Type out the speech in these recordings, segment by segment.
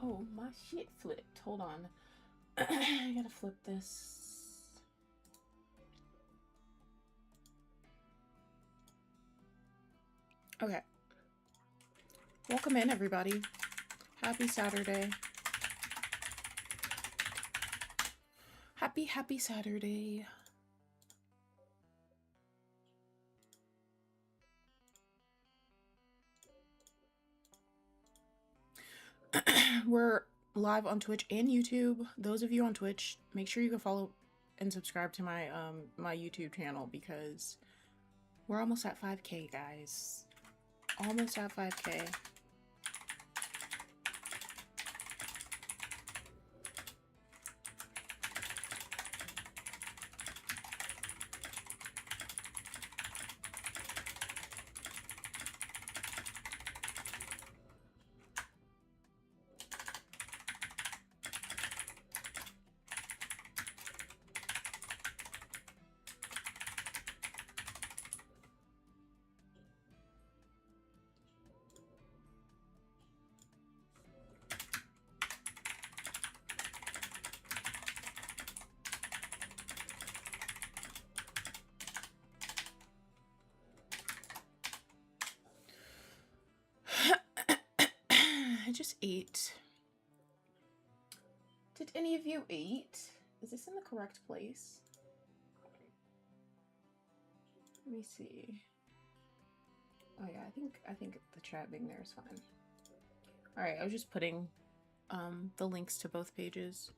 Oh, my shit flipped. Hold on. I gotta flip this. Okay. Welcome in, everybody. Happy Saturday. Happy Saturday. We're live on Twitch and YouTube. Those of you on Twitch, make sure you go follow and subscribe to my my YouTube channel because we're almost at 5K, guys. Almost at 5K. I just ate. Did any of you eat? Is this in the correct place? Let me see. Oh yeah, I think the chat being there is fine. All right, I was just putting the links to both pages.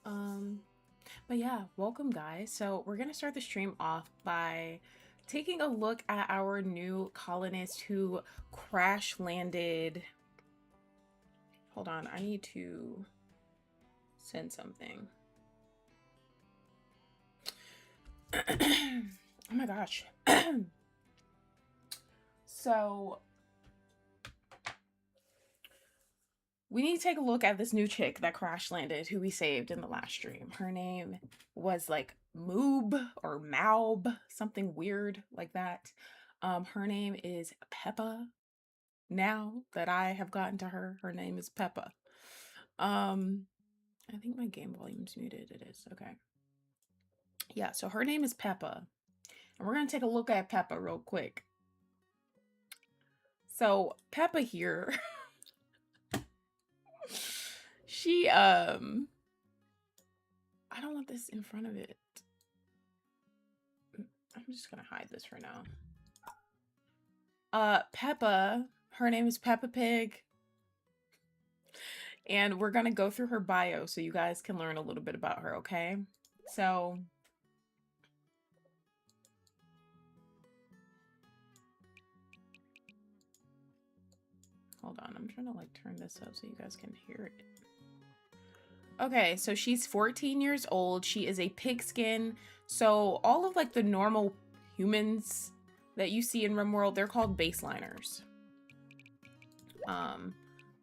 But yeah, welcome guys. So we're gonna start the stream off by taking a look at our new colonist who crash landed. Hold on, I need to send something. Oh my gosh. So we need to take a look at this new chick that crash landed who we saved in the last stream. Her name was like Moob or Maub, something weird like that. Her name is Peppa. Now that I have gotten to her, her name is Peppa. I think my game volume's muted. It is. Okay. Yeah, so her name is Peppa. And we're going to take a look at Peppa real quick. So, Peppa here, she, I don't want this in front of it. I'm just going to hide this for now. Peppa, her name is Peppa Pig. And we're going to go through her bio so you guys can learn a little bit about her, okay? So, hold on, I'm trying to like turn this up so you guys can hear it. Okay, so she's 14 years old. She is a pigskin. So all of like the normal humans that you see in RimWorld, they're called baseliners.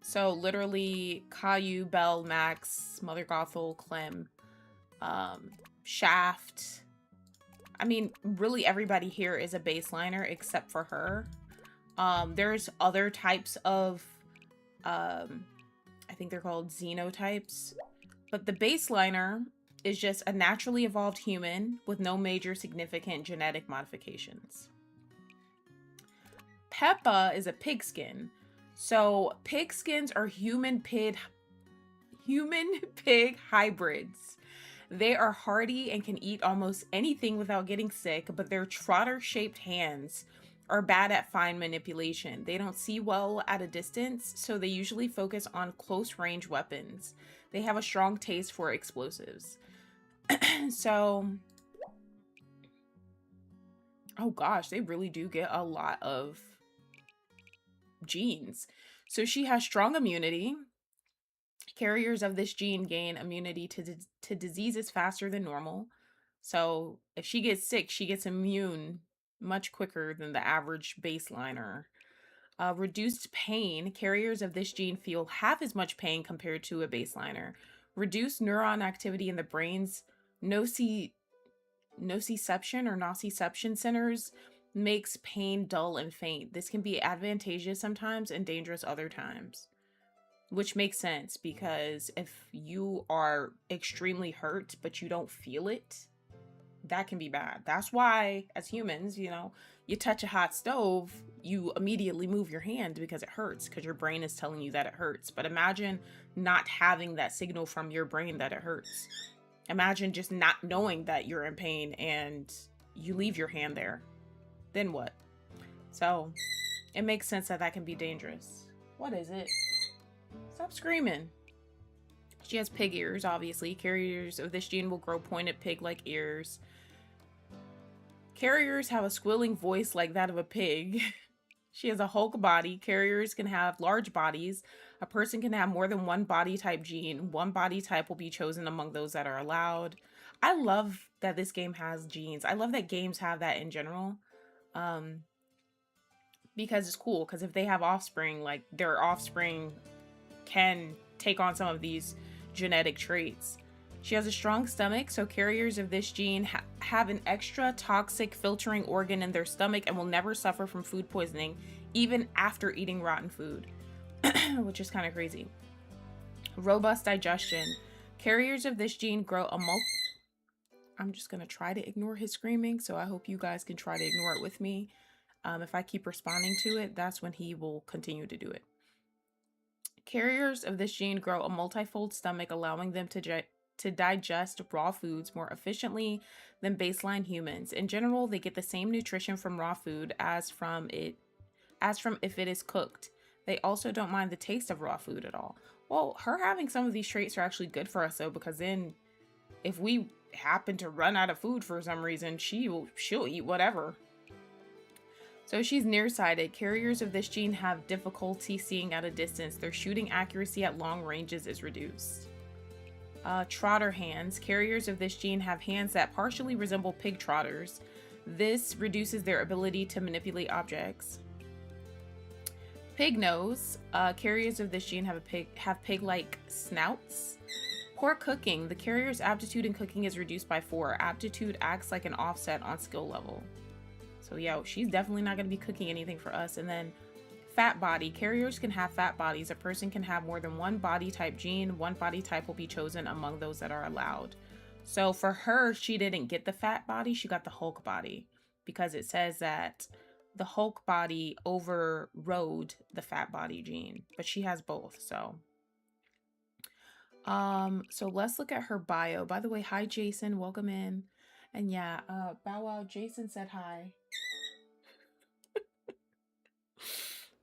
So literally Caillou, Belle, Max, Mother Gothel, Clem, Shaft. I mean, really everybody here is a baseliner except for her. There's other types of, I think they're called xenotypes. But the baseliner is just a naturally evolved human with no major significant genetic modifications. Peppa is a pigskin. So pigskins are human pig hybrids. They are hardy and can eat almost anything without getting sick, but their trotter-shaped hands are bad at fine manipulation. They don't see well at a distance, so they usually focus on close-range weapons. They have a strong taste for explosives. So, oh gosh, they really do get a lot of genes. So she has strong immunity. Carriers of this gene gain immunity to diseases faster than normal. So if she gets sick, she gets immune much quicker than the average baseliner. Reduced pain. Carriers of this gene feel half as much pain compared to a baseliner. Reduced neuron activity in the brain's nociception or nociception centers makes pain dull and faint. This can be advantageous sometimes and dangerous other times. which makes sense because if you are extremely hurt but you don't feel it, that can be bad. That's why, as humans, you know, you touch a hot stove, you immediately move your hand because it hurts, because your brain is telling you that it hurts. But imagine not having that signal from your brain that it hurts. Imagine just not knowing that you're in pain and you leave your hand there. Then what? So it makes sense that that can be dangerous. What is it? Stop screaming. She has pig ears, obviously. Carriers of this gene will grow pointed pig-like ears. Carriers have a squealing voice like that of a pig. She has a Hulk body. Carriers can have large bodies. A person can have more than one body type gene. One body type will be chosen among those that are allowed. I love that this game has genes. I love that games have that in general. Because it's cool. Because if they have offspring, like their offspring can take on some of these genetic traits. She has a strong stomach, so carriers of this gene have an extra toxic filtering organ in their stomach and will never suffer from food poisoning, even after eating rotten food, which is kind of crazy. Robust digestion. Carriers of this gene grow a I'm just going to try to ignore his screaming, so I hope you guys can try to ignore it with me. If I keep responding to it, that's when he will continue to do it. Carriers of this gene grow a multifold stomach, allowing them to digest raw foods more efficiently than baseline humans. In general, they get the same nutrition from raw food as from if it is cooked. They also don't mind the taste of raw food at all. Well, her having some of these traits are actually good for us though, because then if we happen to run out of food for some reason, she'll eat whatever. So she's nearsighted. Carriers of this gene have difficulty seeing at a distance. Their shooting accuracy at long ranges is reduced. Trotter hands. Carriers of this gene have hands that partially resemble pig trotters. This reduces their ability to manipulate objects. Pig nose. Carriers of this gene have pig-like snouts. Poor cooking. The carrier's aptitude in cooking is reduced by 4. Aptitude acts like an offset on skill level. So yeah, she's definitely not going to be cooking anything for us. And then fat body. Carriers can have fat bodies. A person can have more than one body type gene. One body type will be chosen among those that are allowed. So for her, she didn't get the fat body. She got the Hulk body because it says that the Hulk body overrode the fat body gene, but she has both. So let's look at her bio. By the way, hi Jason, welcome in. And yeah, Bow Wow, Jason said hi.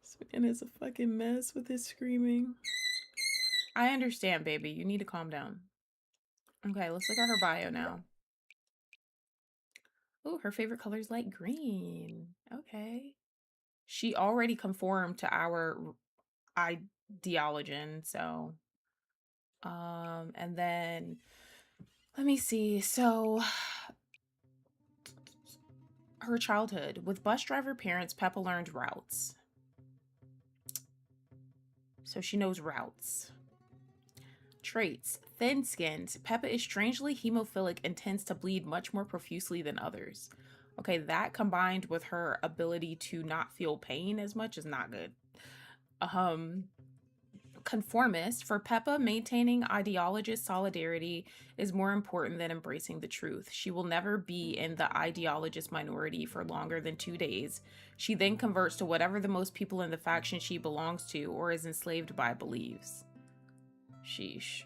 This man is a fucking mess with his screaming. I understand, baby. You need to calm down. Okay, let's look at her bio now. Oh, her favorite color is light green. Okay. She already conformed to our ideology, so and then let me see. So her childhood. With bus driver parents, Peppa learned routes. So she knows routes. Traits. Thin-skinned. Peppa is strangely hemophilic and tends to bleed much more profusely than others. Okay, that combined with her ability to not feel pain as much is not good. Conformist. For Peppa, maintaining ideologist solidarity is more important than embracing the truth. She will never be in the ideologist minority for longer than 2 days. She then converts to whatever the most people in the faction she belongs to or is enslaved by believes. Sheesh.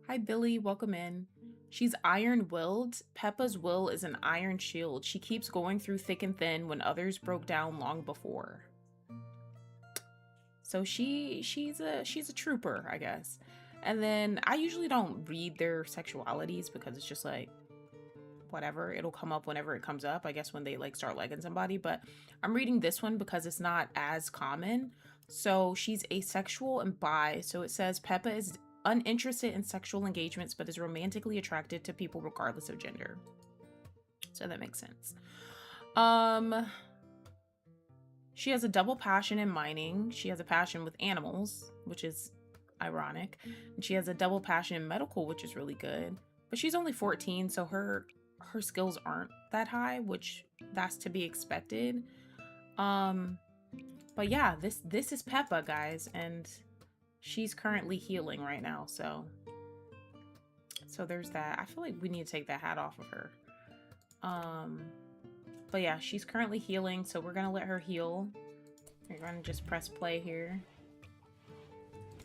Hi Billy, welcome in. She's iron-willed. Peppa's will is an iron shield. She keeps going through thick and thin when others broke down long before. So she's a trooper, I guess. And then I usually don't read their sexualities because it's just like whatever, it'll come up whenever it comes up, I guess, when they like start liking somebody. But I'm reading this one because it's not as common. So she's asexual and bi. So it says Peppa is uninterested in sexual engagements but is romantically attracted to people regardless of gender. So that makes sense. She has a double passion in mining. She has a passion with animals, which is ironic. And she has a double passion in medical, which is really good. But she's only 14, so her skills aren't that high, which that's to be expected. But yeah, this is Peppa, guys, and she's currently healing right now, so there's that. I feel like we need to take that hat off of her. But yeah, she's currently healing, so we're gonna let her heal. We're gonna just press play here.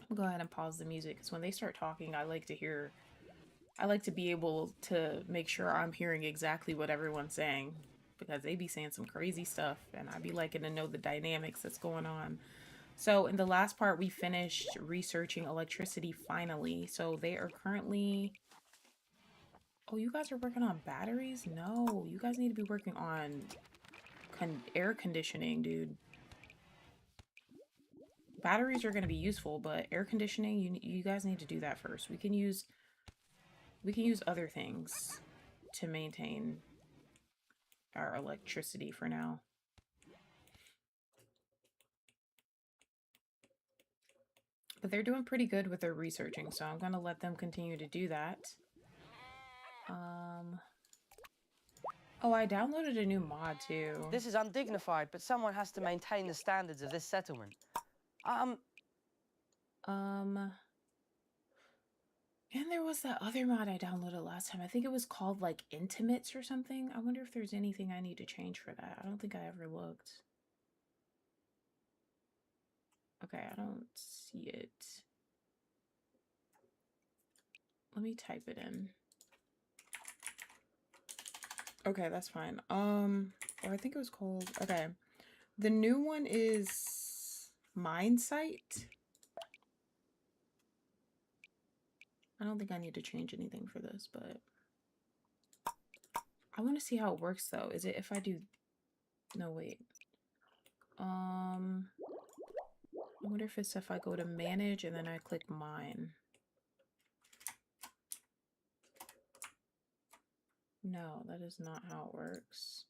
I'll go ahead and pause the music because when they start talking, I like to be able to make sure I'm hearing exactly what everyone's saying, because they be saying some crazy stuff and I be liking to know the dynamics that's going on. So in the last part, we finished researching electricity finally. So they are currently... Oh, you guys are working on batteries? No, you guys need to be working on air conditioning, dude. Batteries are going to be useful, but air conditioning, you guys need to do that first. We can use other things to maintain our electricity for now. But they're doing pretty good with their researching, so I'm going to let them continue to do that. Oh, I downloaded a new mod too. This is undignified, but someone has to maintain the standards of this settlement. And there was that other mod I downloaded last time. I think it was called like Intimates or something. I wonder if there's anything I need to change for that. I don't think I ever looked. Okay, I don't see it. Let me type it in. Okay, that's fine. Or I think it was called... Okay. The new one is Mine Site. I don't think I need to change anything for this, but I want to see how it works though. Is it if I do... No, wait. I wonder if it's if I go to manage and then I click mine. No, that is not how it works.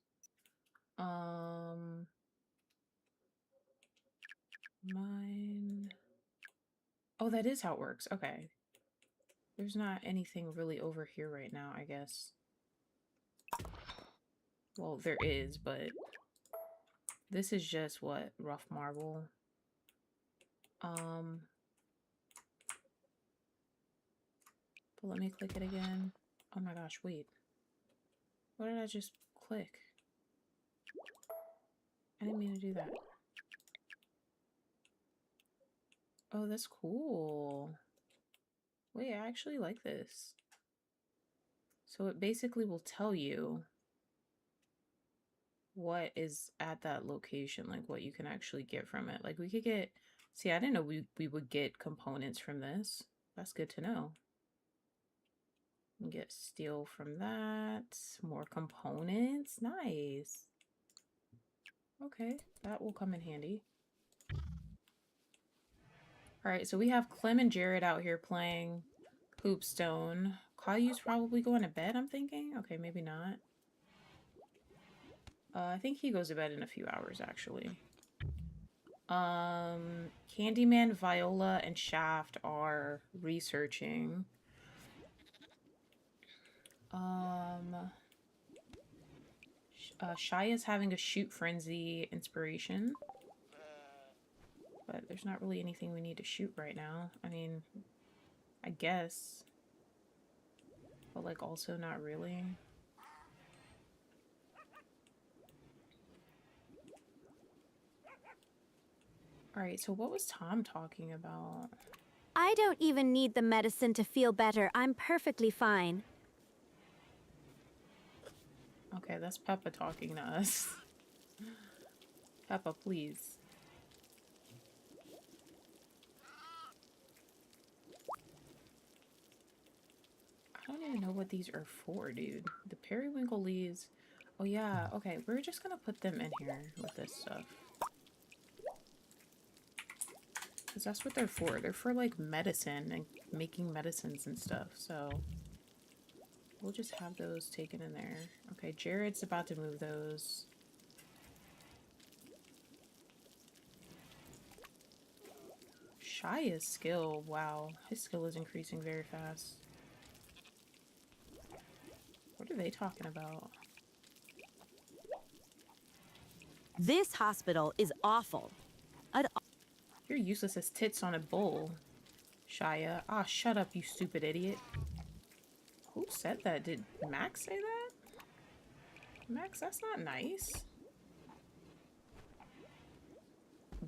Mine. Oh, that is how it works. Okay. There's not anything really over here right now, I guess. Well, there is, but this is just what? Rough marble. But let me click it again. Oh my gosh, wait. What did I just click? I didn't mean to do that. Oh, that's cool. Wait, I actually like this. So it basically will tell you what is at that location, like what you can actually get from it. Like we could get... See, I didn't know we would get components from this. That's good to know. Get steel from that. More components. Nice. Okay, that will come in handy. Alright, so we have Clem and Jared out here playing Hoopstone. Caillou's probably going to bed, I'm thinking. Okay, maybe not. I think he goes to bed in a few hours, actually. Candyman, Viola, and Shaft are researching. Shaya's having a shoot frenzy inspiration. But there's not really anything we need to shoot right now. I mean, I guess. But like also not really. Alright, so what was Tom talking about? I don't even need the medicine to feel better. I'm perfectly fine. Okay, that's Peppa talking to us. Peppa, please. I don't even know what these are for, dude. The periwinkle leaves. Oh yeah, okay, we're just gonna put them in here with this stuff. Because that's what they're for. They're for like medicine and making medicines and stuff, so we'll just have those taken in there. Okay, Jared's about to move those. Shaya's skill, wow. His skill is increasing very fast. What are they talking about? This hospital is awful. You're useless as tits on a bowl. Shia. Ah, shut up, you stupid idiot. Who said that? Did Max say that? Max, that's not nice.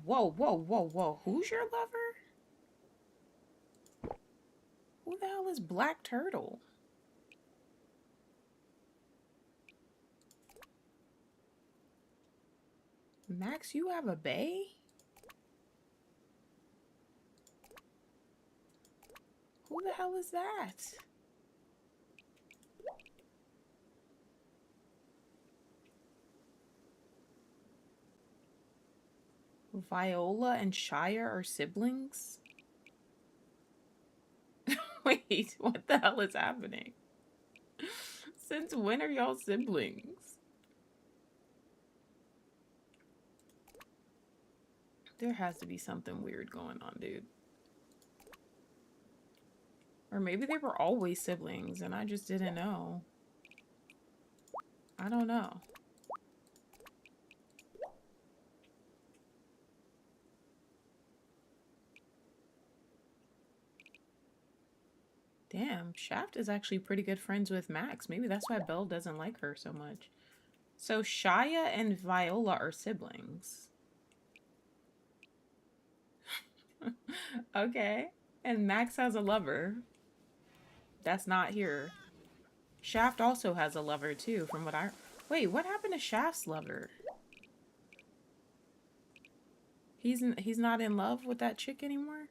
Whoa, whoa, whoa, whoa. Who's your lover? Who the hell is Black Turtle? Max, you have a bae? Who the hell is that? Viola and Shia are siblings? Wait, what the hell is happening? Since when are y'all siblings? There has to be something weird going on, dude. Or maybe they were always siblings and I just didn't know. I don't know. Damn, Shaft is actually pretty good friends with Max. Maybe that's why Belle doesn't like her so much. So Shia and Viola are siblings. Okay. And Max has a lover. That's not here. Shaft also has a lover too, from what I... Wait, what happened to Shaft's lover? He's not in love with that chick anymore?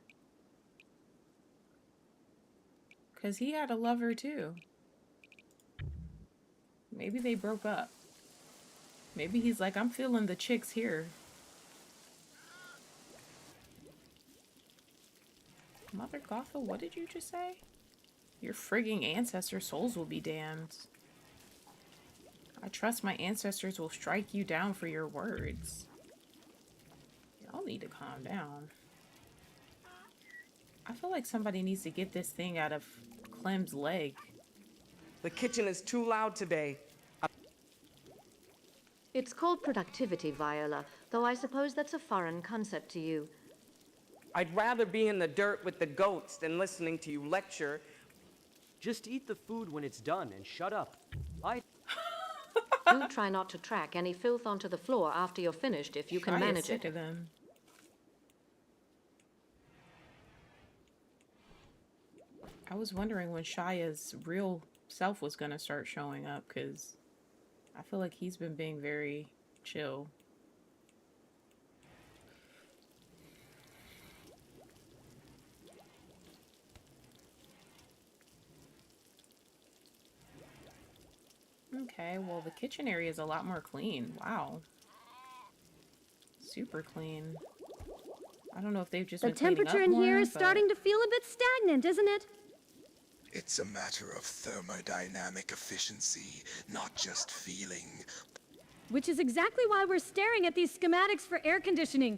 Because he had a lover too. Maybe they broke up. Maybe he's like, I'm feeling the chicks here. Mother Gothel, what did you just say? Your frigging ancestor souls will be damned. I trust my ancestors will strike you down for your words. Y'all need to calm down. I feel like somebody needs to get this thing out of Clem's leg. The kitchen is too loud today. It's called productivity, Viola, though I suppose that's a foreign concept to you. I'd rather be in the dirt with the goats than listening to you lecture. Just eat the food when it's done and shut up. Do try not to track any filth onto the floor after you're finished if you can manage it. Sick of them. I was wondering when Shia's real self was gonna start showing up, because I feel like he's been being very chill. Okay, well the kitchen area is a lot more clean. Wow. Super clean. I don't know if they've just The been cleaning temperature up in here more, is but... starting to feel a bit stagnant, isn't it? It's a matter of thermodynamic efficiency, not just feeling. Which is exactly why we're staring at these schematics for air conditioning.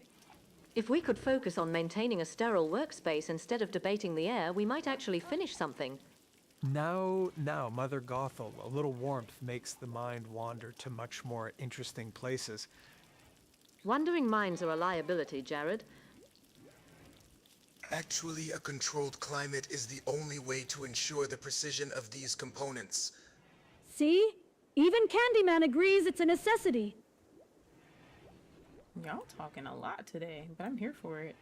If we could focus on maintaining a sterile workspace instead of debating the air, we might actually finish something. Now, Mother Gothel, a little warmth makes the mind wander to much more interesting places. Wandering minds are a liability, Jared. Actually, a controlled climate is the only way to ensure the precision of these components. See? Even Candyman agrees it's a necessity. Y'all talking a lot today, but I'm here for it.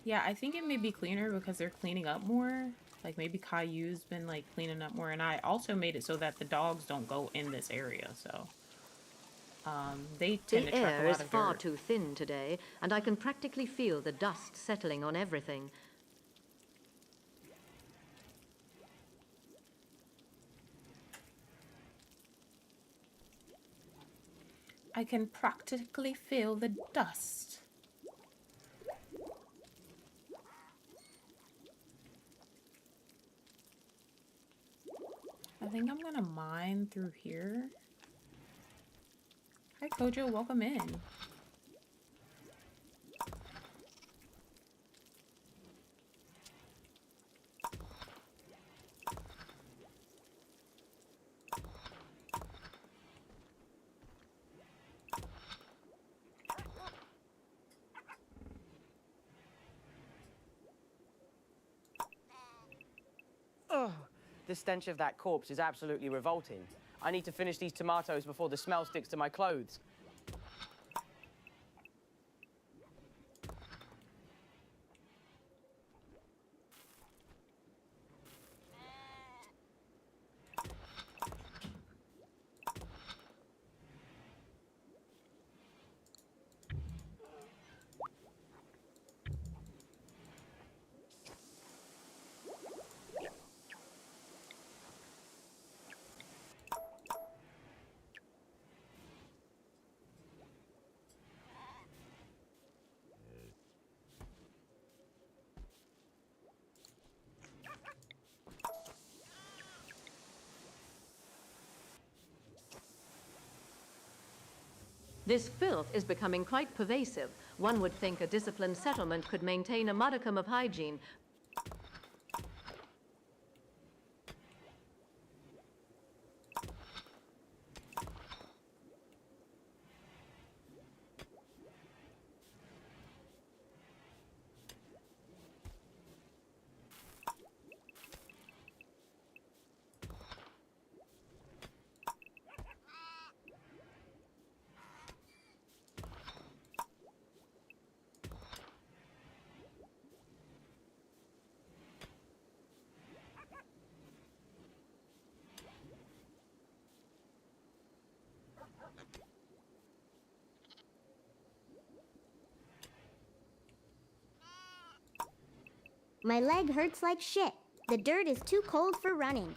Yeah, I think it may be cleaner because they're cleaning up more. Like maybe Caillou's been like cleaning up more, and I also made it so that the dogs don't go in this area, so they tend The to track a air lot is of far dirt. too thin today, and I can practically feel the dust settling on everything. I can practically feel the dust. I think I'm gonna mine through here. Hi Kojo, welcome in. The stench of that corpse is absolutely revolting. I need to finish these tomatoes before the smell sticks to my clothes. This filth is becoming quite pervasive. One would think a disciplined settlement could maintain a modicum of hygiene. My leg hurts like shit. The dirt is too cold for running.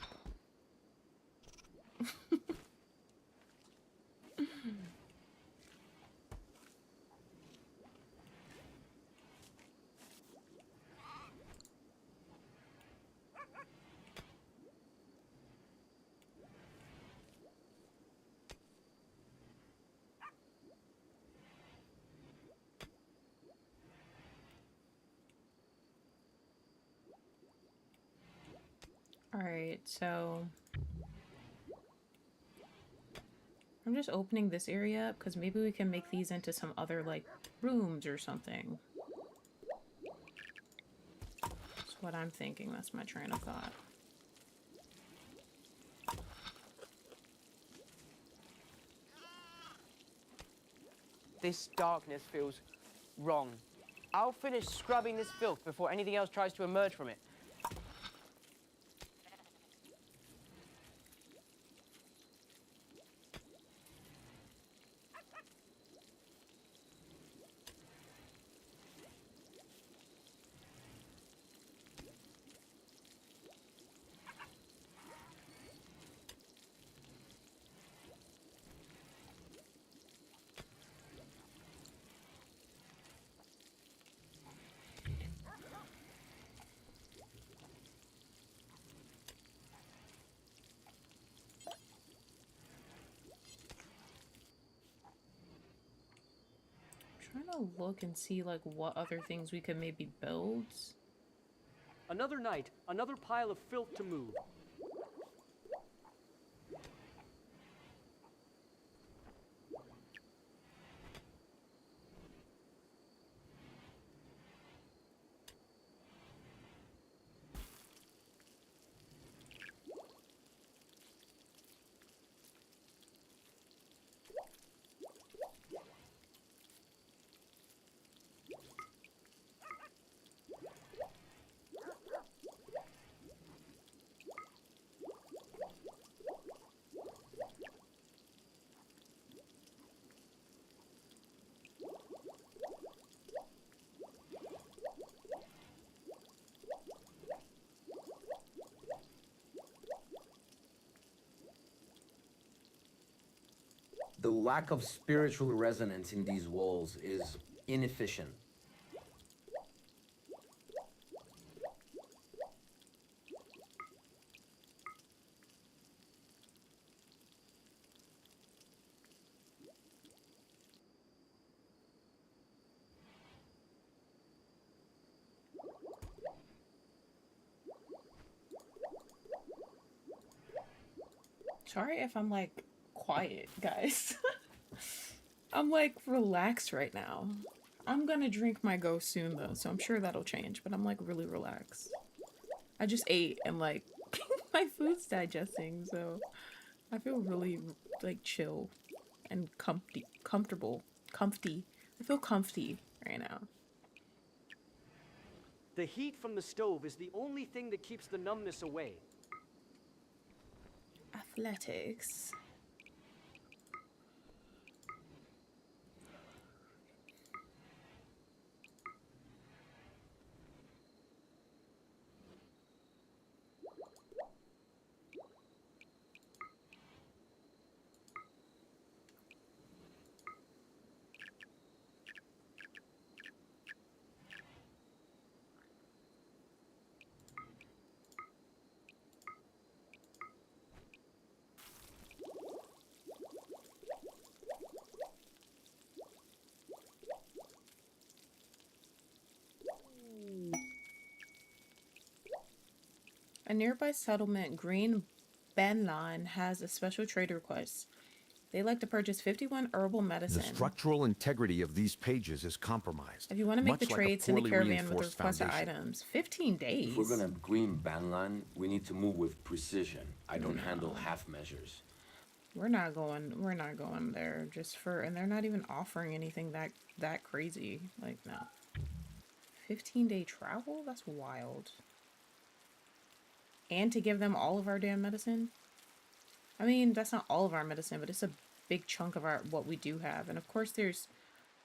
Alright, so I'm just opening this area up because maybe we can make these into some other, like, rooms or something. That's what I'm thinking. That's my train of thought. This darkness feels wrong. I'll finish scrubbing this filth before anything else tries to emerge from it. Trying to look and see, like, what other things we could maybe build. Another night, another pile of filth to move. The lack of spiritual resonance in these walls is inefficient. Sorry if I'm, like, quiet, guys. I'm, like, relaxed right now. I'm gonna drink my ghost soon, though, so I'm sure that'll change, but I'm, like, really relaxed. I just ate and, like, my food's digesting, so I feel really like chill and comfortable. Comfy. I feel comfy right now. The heat from the stove is the only thing that keeps the numbness away. Athletics. A nearby settlement, Green Banlan, has a special trade request. They like to purchase 51 herbal medicine. The structural integrity of these pages is compromised. If you want to make the trade, send a caravan with the requested foundation. items. 15 days. If we're gonna green Banlan, we need to move with precision. I don't handle half measures. We're not going there just for, and they're not even offering anything that crazy. Like, no. 15-day travel? That's wild. And to give them all of our damn medicine? I mean, that's not all of our medicine, but it's a big chunk of our what we do have. And of course there's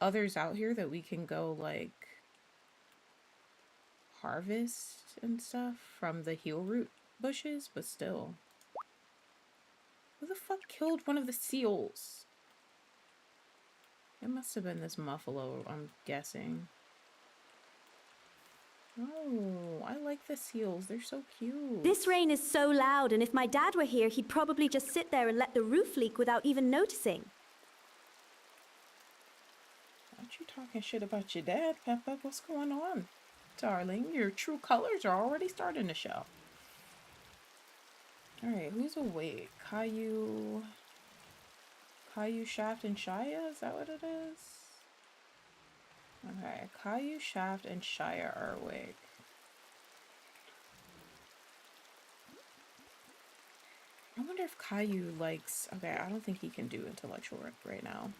others out here that we can go like harvest and stuff from the heal root bushes, but still. Who the fuck killed one of the seals? It must have been this muffalo, I'm guessing. Oh, I like the seals. They're so cute. This rain is so loud, and if my dad were here, he'd probably just sit there and let the roof leak without even noticing. Aren't you talking shit about your dad, Peppa? What's going on? Darling, your true colors are already starting to show. Alright, who's awake? Caillou, Shaft, and Shia? Is that what it is? Okay, Caillou, Shaft, and Shia are awake. I wonder if Caillou likes... Okay, I don't think he can do intellectual right now.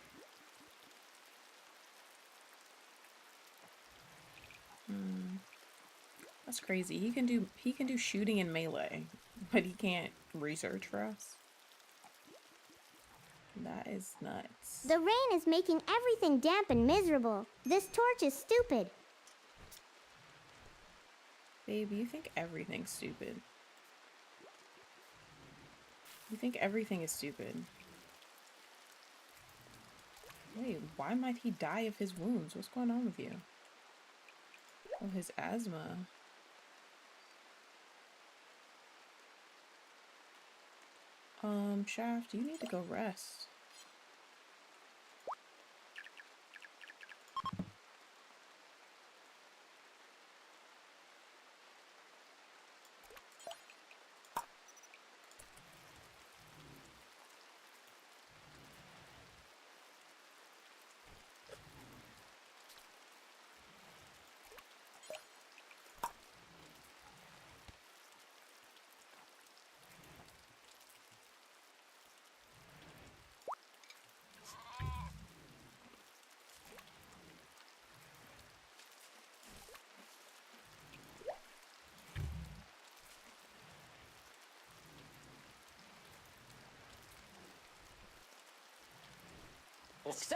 That's crazy. He can do shooting and melee, but he can't research for us. That is nuts. The rain is making everything damp and miserable. This torch is stupid. Babe, you think everything's stupid. You think everything is stupid. Wait, why might he die of his wounds? What's going on with you? Oh, his asthma. Shaft, you need to go rest.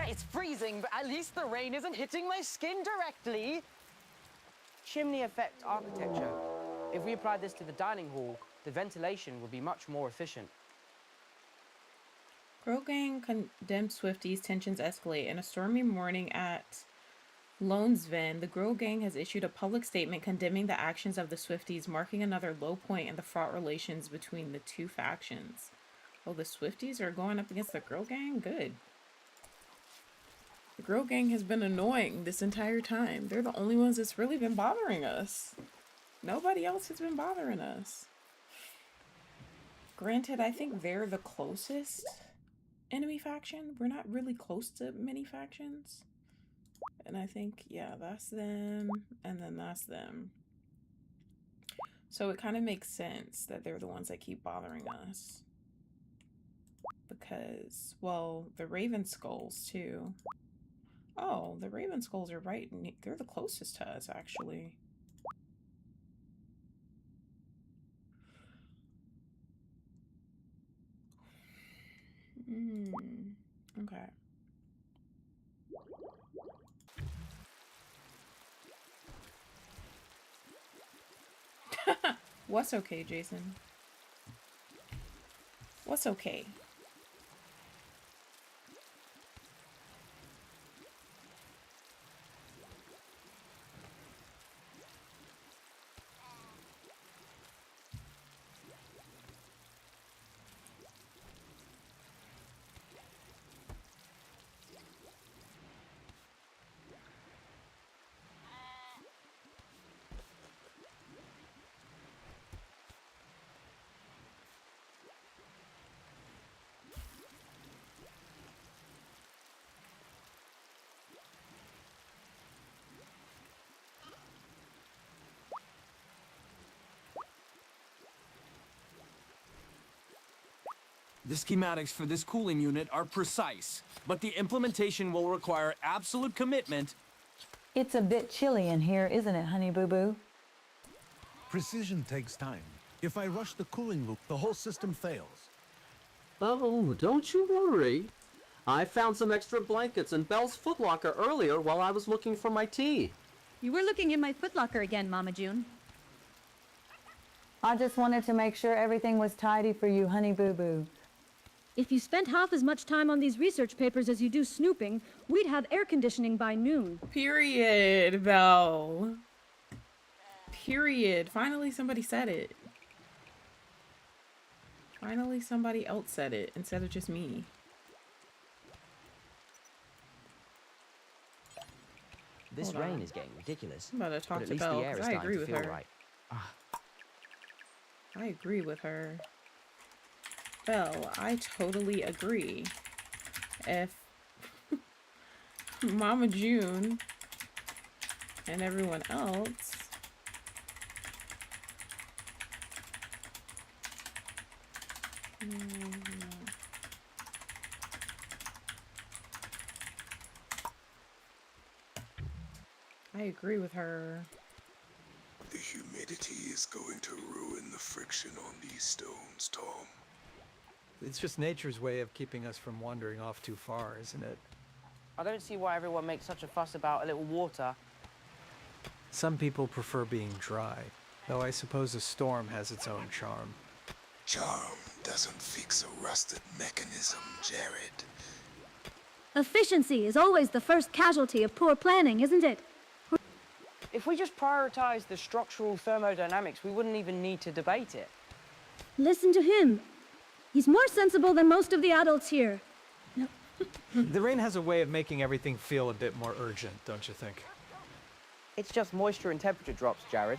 It's freezing, but at least the rain isn't hitting my skin directly. Chimney effect architecture. If we applied this to the dining hall, the ventilation would be much more efficient. Girl gang condemned Swifties, tensions escalate. In a stormy morning at Lonesven, the Girl gang has issued a public statement condemning the actions of the Swifties, marking another low point in the fraught relations between the two factions. Oh, the Swifties are going up against the Girl gang? Good. The Girl gang has been annoying this entire time. They're the only ones that's really been bothering us. Nobody else has been bothering us. Granted, I think they're the closest enemy faction. We're not really close to many factions. And I think, yeah, that's them. And then that's them. So it kind of makes sense that they're the ones that keep bothering us. Because, well, the Raven Skulls too. Oh, the Raven Skulls are right. They're the closest to us, actually. Okay. What's okay, Jason? What's okay? The schematics for this cooling unit are precise, but the implementation will require absolute commitment. It's a bit chilly in here, isn't it, Honey Boo Boo? Precision takes time. If I rush the cooling loop, the whole system fails. Oh, don't you worry. I found some extra blankets in Belle's footlocker earlier while I was looking for my tea. You were looking in my footlocker again, Mama June. I just wanted to make sure everything was tidy for you, Honey Boo Boo. If you spent half as much time on these research papers as you do snooping, we'd have air conditioning by noon. Period, Belle. Period. Finally somebody said it. Finally somebody else said it instead of just me. This rain is getting ridiculous. I'm about to talk but at to least Belle the air is because I starting agree to with feel her. right. I agree with her. Belle, I totally agree. If Mama June and everyone else I agree with her. The humidity is going to ruin the friction on these stones, Tom. It's just nature's way of keeping us from wandering off too far, isn't it? I don't see why everyone makes such a fuss about a little water. Some people prefer being dry, though I suppose a storm has its own charm. Charm doesn't fix a rusted mechanism, Jared. Efficiency is always the first casualty of poor planning, isn't it? If we just prioritize the structural thermodynamics, we wouldn't even need to debate it. Listen to him. He's more sensible than most of the adults here. The rain has a way of making everything feel a bit more urgent, don't you think? It's just moisture and temperature drops, Jared.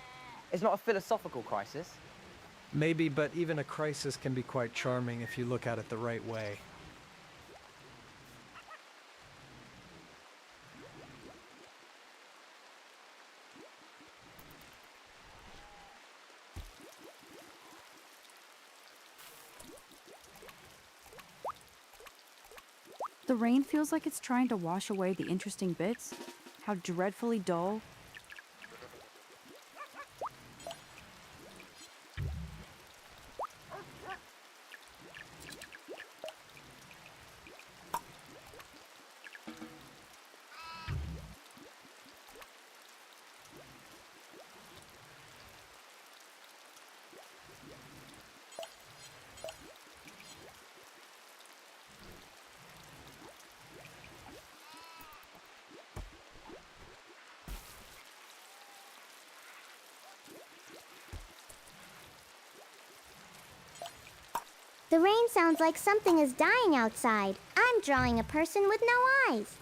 It's not a philosophical crisis. Maybe, but even a crisis can be quite charming if you look at it the right way. The rain feels like it's trying to wash away the interesting bits. How dreadfully dull. The rain sounds like something is dying outside. I'm drawing a person with no eyes.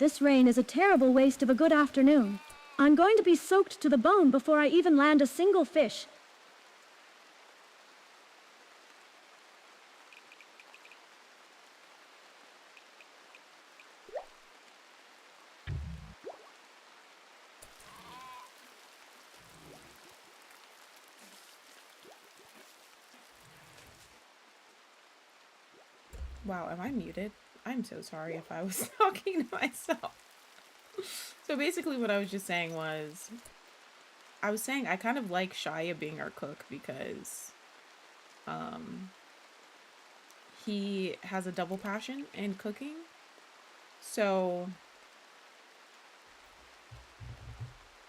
This rain is a terrible waste of a good afternoon. I'm going to be soaked to the bone before I even land a single fish. Wow, am I muted? I'm so sorry if I was talking to myself. So basically what I was just saying was, I was saying I kind of like Shia being our cook because he has a double passion in cooking. So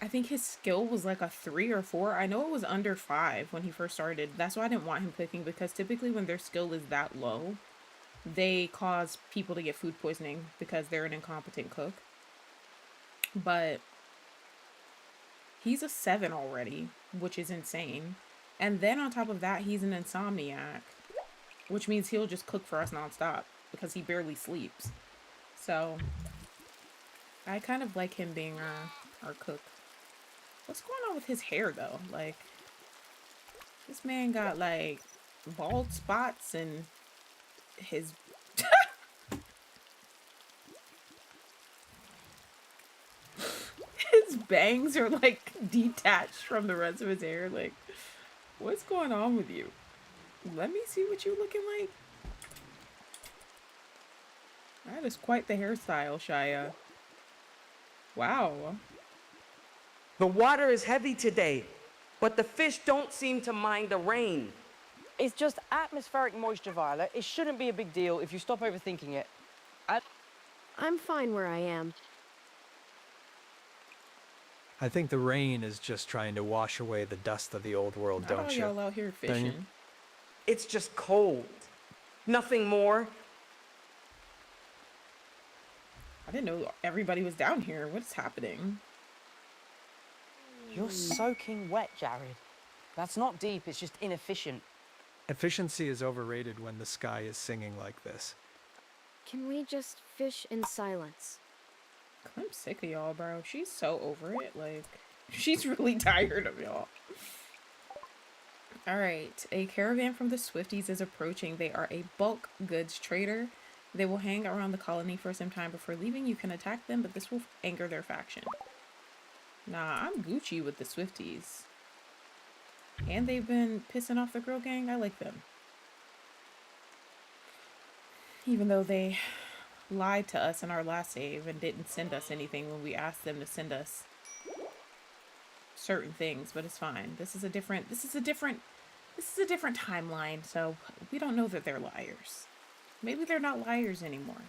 I think his skill was like a 3 or 4. I know it was under 5 when he first started. That's why I didn't want him cooking, because typically when their skill is that low, they cause people to get food poisoning because they're an incompetent cook. But he's a 7 already, which is insane. And then on top of that, he's an insomniac, which means he'll just cook for us nonstop because he barely sleeps. So I kind of like him being our cook. What's going on with his hair though? Like, this man got like bald spots and his his bangs are like detached from the rest of his hair. Like, what's going on with you? Let me see what you're looking like. That is quite the hairstyle, Shia. Wow. The water is heavy today, but the fish don't seem to mind the rain. It's just atmospheric moisture, Violet. It shouldn't be a big deal if you stop overthinking it. I'm fine where I am. I think the rain is just trying to wash away the dust of the old world, Not don't all you? y'all out here fishing. It's just cold. Nothing more. I didn't know everybody was down here. What's happening? You're soaking wet, Jared. That's not deep, it's just inefficient. Efficiency is overrated when the sky is singing like this. Can we just fish in silence? I'm sick of y'all, bro. She's so over it. Like, she's really tired of y'all. Alright, a caravan from the Swifties is approaching. They are a bulk goods trader. They will hang around the colony for some time before leaving. You can attack them, but this will anger their faction. Nah, I'm Gucci with the Swifties. And they've been pissing off the girl gang. I like them. Even though they lied to us in our last save and didn't send us anything when we asked them to send us certain things, but it's fine. This is a different timeline, so we don't know that they're liars. Maybe they're not liars anymore.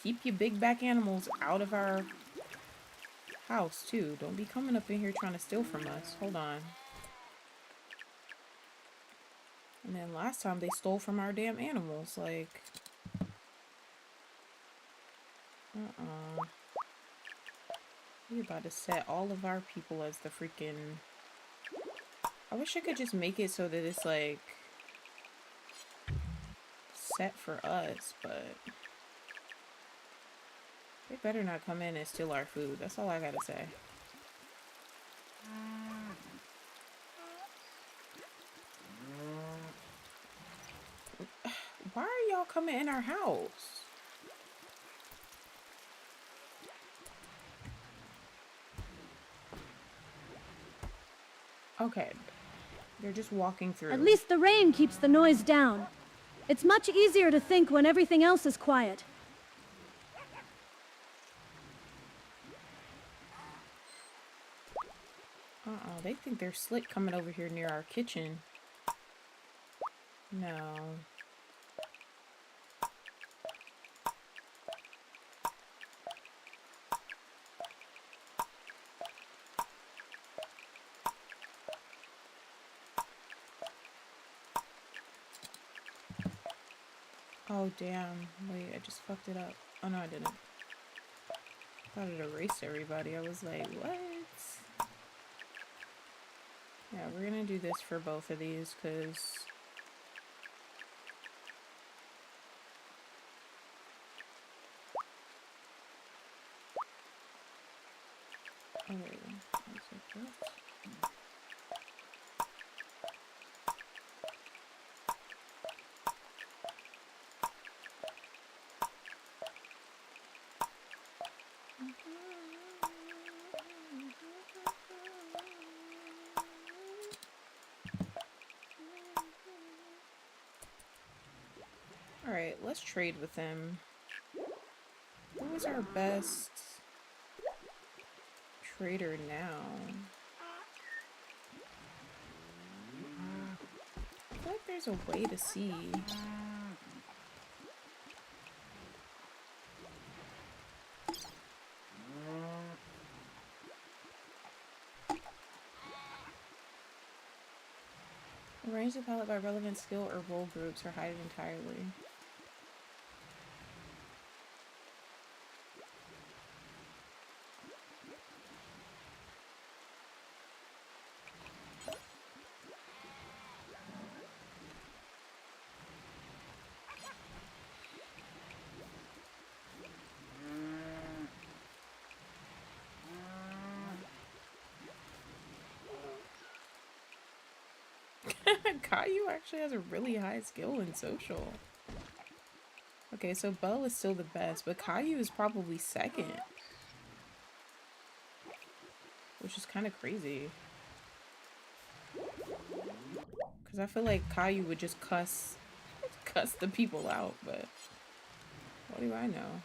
Keep your big back animals out of our house too. Don't be coming up in here trying to steal from us. Hold on. And then last time they stole from our damn animals, like... We're about to set all of our people as the freaking... I wish I could just make it so that it's, like... set for us, but... They better not come in and steal our food. That's all I gotta say. Why are y'all coming in our house? Okay. They're just walking through. At least the rain keeps the noise down. It's much easier to think when everything else is quiet. They think they're slick coming over here near our kitchen. No. Oh, damn. Wait, I just fucked it up. Oh, no, I didn't. I thought it erased everybody. I was like, what? Yeah, we're gonna do this for both of these, because Oh, there you go. Looks like this. Alright, let's trade with him. Who is our best trader now? I feel like there's a way to see. Arrange the palette by relevant skill or role groups or hide it entirely. Caillou actually has a really high skill in social. Okay, so Belle is still the best, but Caillou is probably second. Which is kind of crazy. Because I feel like Caillou would just cuss the people out, but what do I know?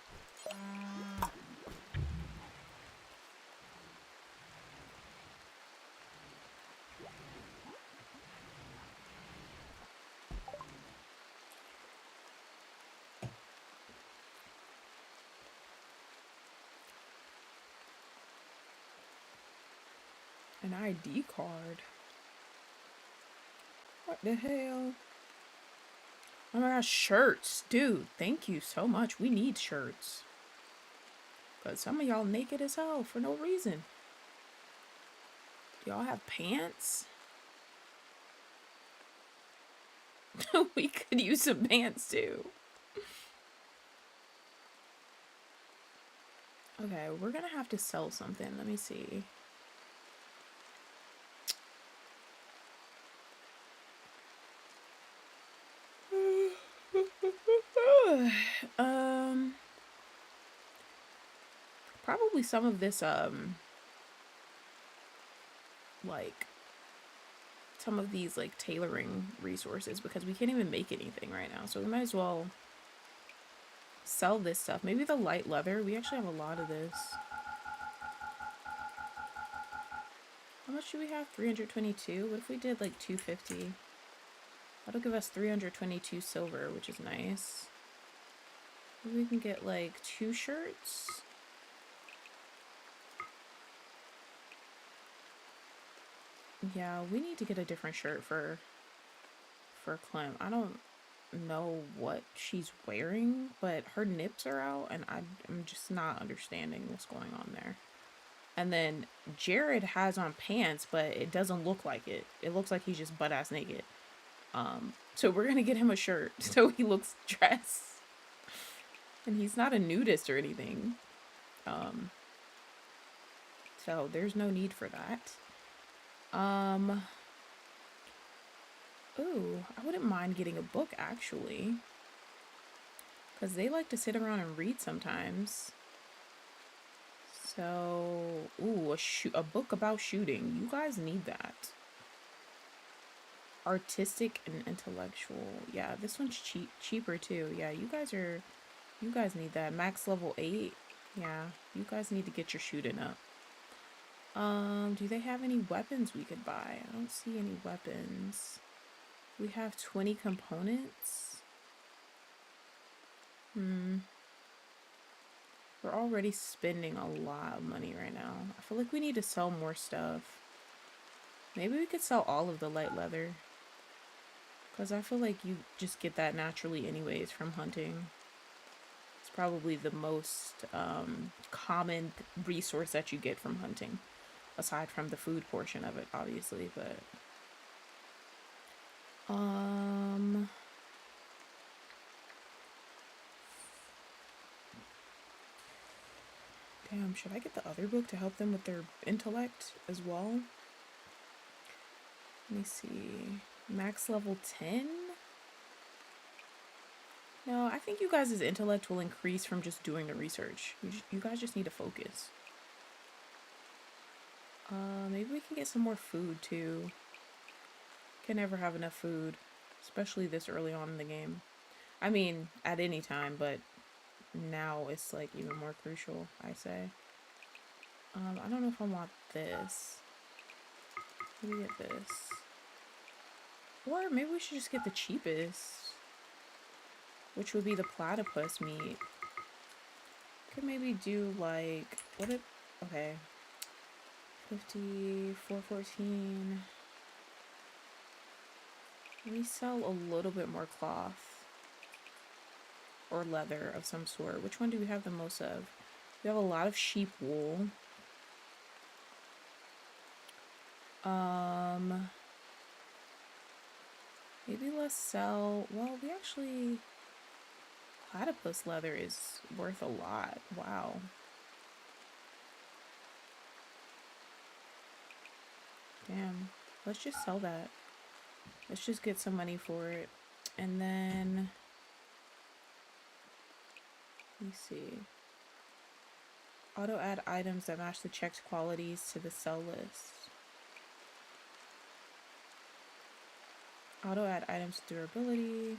An ID card? What the hell? Oh my gosh, shirts. Dude, thank you so much. We need shirts. But some of y'all naked as hell for no reason. Do y'all have pants? We could use some pants too. Okay, we're gonna have to sell something. Let me see. Probably some of this, like, some of these, like, tailoring resources, because we can't even make anything right now. So we might as well sell this stuff. Maybe the light leather. We actually have a lot of this. How much do we have? 322? What if we did, like, 250? That'll give us 322 silver, which is nice. Maybe we can get, like, 2 shirts? Yeah, we need to get a different shirt for Clem. I don't know what she's wearing, but her nips are out, and I'm just not understanding what's going on there. And then Jared has on pants, but it doesn't look like it. It looks like he's just butt-ass naked. So we're gonna get him a shirt so he looks dressed. And he's not a nudist or anything. So there's no need for that. Ooh, I wouldn't mind getting a book, actually. Because they like to sit around and read sometimes. So, ooh, a book about shooting. You guys need that. Artistic and intellectual. Yeah, this one's cheaper too. Yeah, you guys need that. Max level 8. Yeah, you guys need to get your shooting up. Do they have any weapons we could buy? I don't see any weapons. We have 20 components. We're already spending a lot of money right now. I feel like we need to sell more stuff. Maybe we could sell all of the light leather. Because I feel like you just get that naturally anyways from hunting. It's probably the most common resource that you get from hunting. Aside from the food portion of it, obviously, but... Damn, should I get the other book to help them with their intellect as well? Let me see. Max level 10? No, I think you guys' intellect will increase from just doing the research. You guys just need to focus. Maybe we can get some more food too. Can never have enough food, especially this early on in the game. I mean, at any time, but now it's like even more crucial, I say. I don't know if I want this. Maybe get this. Or maybe we should just get the cheapest, which would be the platypus meat. Could maybe do like, what it, okay. 50, 414. Let me sell a little bit more cloth. Or leather of some sort. Which one do we have the most of? We have a lot of sheep wool. Maybe let's sell, well, we actually, platypus leather is worth a lot. Wow. Damn. Let's just sell that. Let's just get some money for it. And then, let me see. Auto add items that match the checked qualities to the sell list. Auto add items to durability.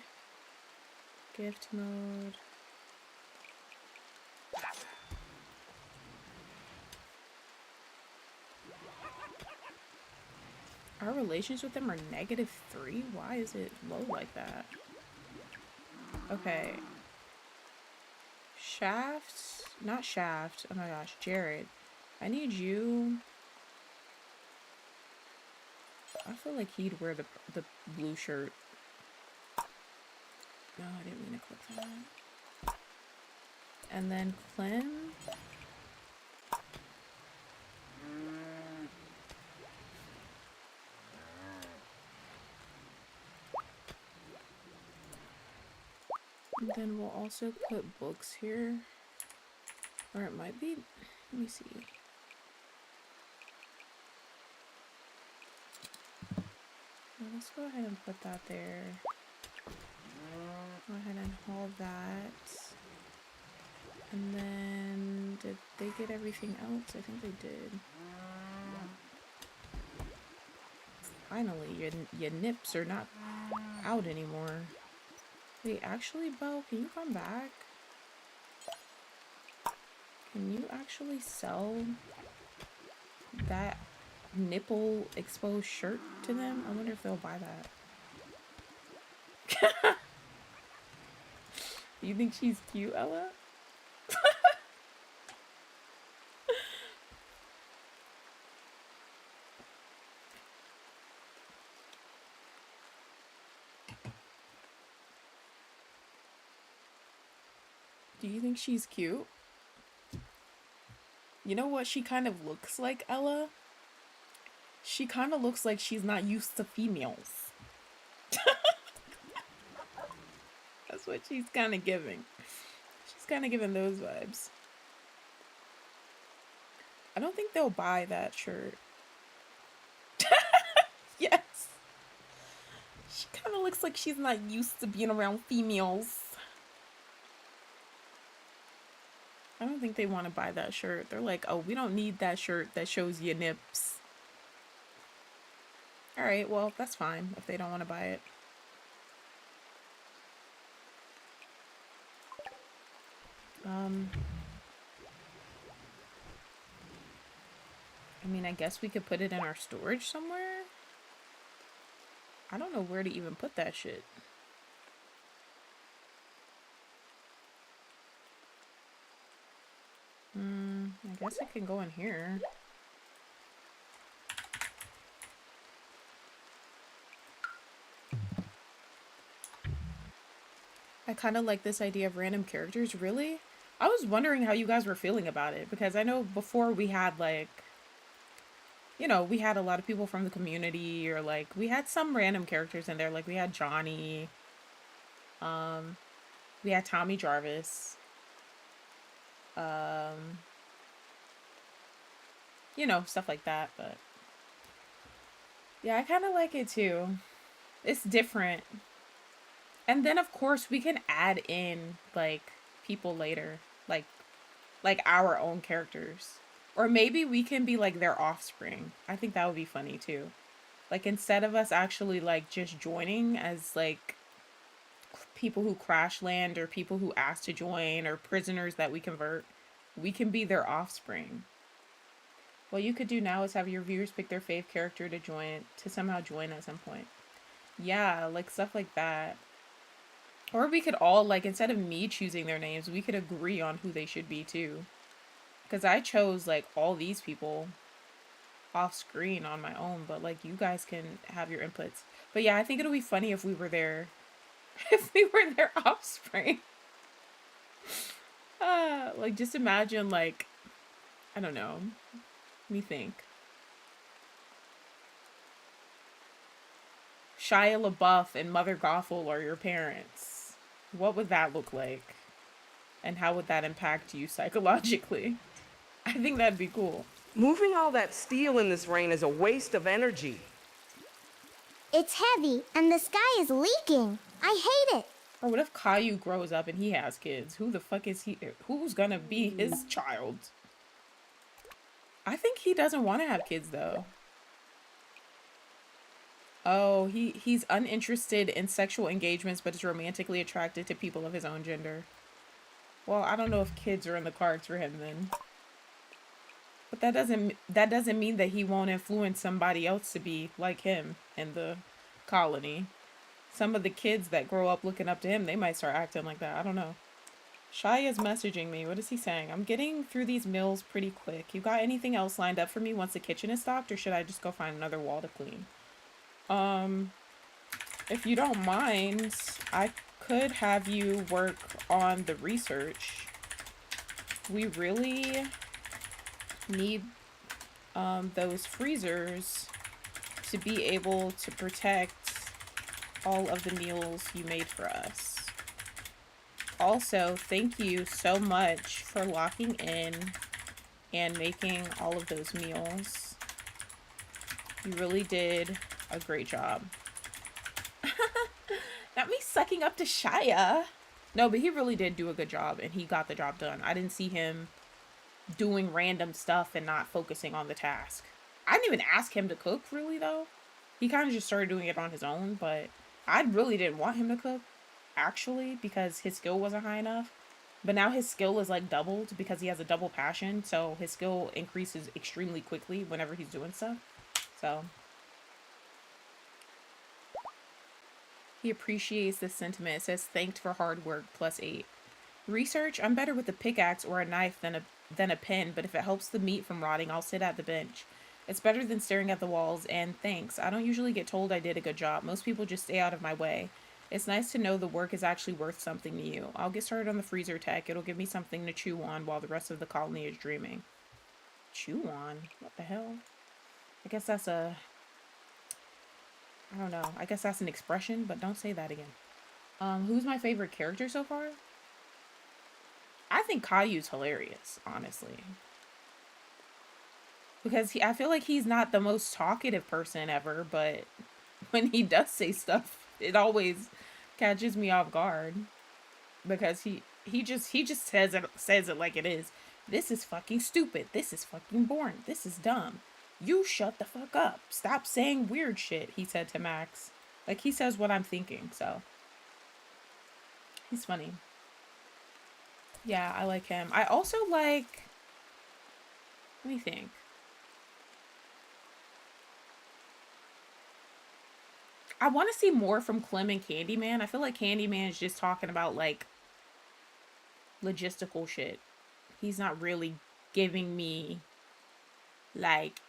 Gift mode. Our relations with them are -3? Why is it low like that? Okay. Shaft? Not Shaft. Oh my gosh, Jared. I need you. I feel like he'd wear the blue shirt. No, I didn't mean to click that. And then Clem. And then we'll also put books here. Or it might be, let me see. Well, let's go ahead and put that there. Go ahead and haul that. And then, did they get everything else? I think they did. Finally, your nips are not out anymore. Wait, actually, Bo, can you come back? Can you actually sell that nipple exposed shirt to them? I wonder if they'll buy that. Do you think she's cute, Ella? Do you think she's cute? You know what she kind of looks like, Ella? She kind of looks like she's not used to females. That's what she's kind of giving. She's kind of giving those vibes. I don't think they'll buy that shirt. Yes. She kind of looks like she's not used to being around females. I don't think they want to buy that shirt. They're like, oh, we don't need that shirt that shows your nips. Alright, well, that's fine if they don't want to buy it. I mean, I guess we could put it in our storage somewhere. I don't know where to even put that shit. I guess it can go in here. I kind of like this idea of random characters, really. I was wondering how you guys were feeling about it, because I know before we had, like, you know, we had a lot of people from the community, or, like, we had some random characters in there, like, we had Johnny, we had Tommy Jarvis, You know, stuff like that, but yeah, I kind of like it too. It's different. And then of course we can add in like people later, like our own characters. Or maybe we can be like their offspring. I think that would be funny too. Like instead of us actually like just joining as like people who crash land or people who ask to join or prisoners that we convert, we can be their offspring. What you could do now is have your viewers pick their fave character to join, to somehow join at some point. Yeah, like stuff like that. Or we could all, like, instead of me choosing their names, we could agree on who they should be too. Because I chose, like, all these people off screen on my own, but, like, you guys can have your inputs. But yeah, I think it'll be funny if we were their, if we were their offspring. Like, just imagine, like, I don't know. Let me think. Shia LaBeouf and Mother Gothel are your parents. What would that look like? And how would that impact you psychologically? I think that'd be cool. Moving all that steel in this rain is a waste of energy. It's heavy, and the sky is leaking. I hate it. Or what if Caillou grows up and he has kids? Who the fuck is he? Who's gonna be his child? I think he doesn't want to have kids though. Oh, he's uninterested in sexual engagements but is romantically attracted to people of his own gender. Well, I don't know if kids are in the cards for him then. But that doesn't mean that he won't influence somebody else to be like him in the colony. Some of the kids that grow up looking up to him, they might start acting like that. I don't know. Shai is messaging me. What is he saying? I'm getting through these meals pretty quick. You got anything else lined up for me once the kitchen is stocked, or should I just go find another wall to clean? If you don't mind, I could have you work on the research. We really need those freezers to be able to protect all of the meals you made for us. Also, thank you so much for locking in and making all of those meals. You really did a great job. Not me sucking up to Shia. No, but he really did do a good job and he got the job done. I didn't see him doing random stuff and not focusing on the task. I didn't even ask him to cook, really, though. He kind of just started doing it on his own, but I really didn't want him to cook, actually, because his skill wasn't high enough. But now his skill is, like, doubled because he has a double passion, so his skill increases extremely quickly whenever he's doing stuff. So he appreciates this sentiment. It says, thanked for hard work, +8. Research, I'm better with a pickaxe or a knife than a pen, but if it helps the meat from rotting, I'll sit at the bench. It's better than staring at the walls, and thanks. I don't usually get told I did a good job. Most people just stay out of my way. It's nice to know the work is actually worth something to you. I'll get started on the freezer tech. It'll give me something to chew on while the rest of the colony is dreaming. Chew on? What the hell? I guess that's a... I don't know. I guess that's an expression, but don't say that again. Who's my favorite character so far? I think Caillou's hilarious, honestly. Because I feel like he's not the most talkative person ever, but when he does say stuff, it always catches me off guard. Because he just says it like it is. This is fucking stupid. This is fucking boring. This is dumb. You shut the fuck up. Stop saying weird shit, he said to Max. Like, he says what I'm thinking, so. He's funny. Yeah, I like him. I also like... Let me think. I want to see more from Clem and Candyman. I feel like Candyman is just talking about, like, logistical shit. He's not really giving me, like,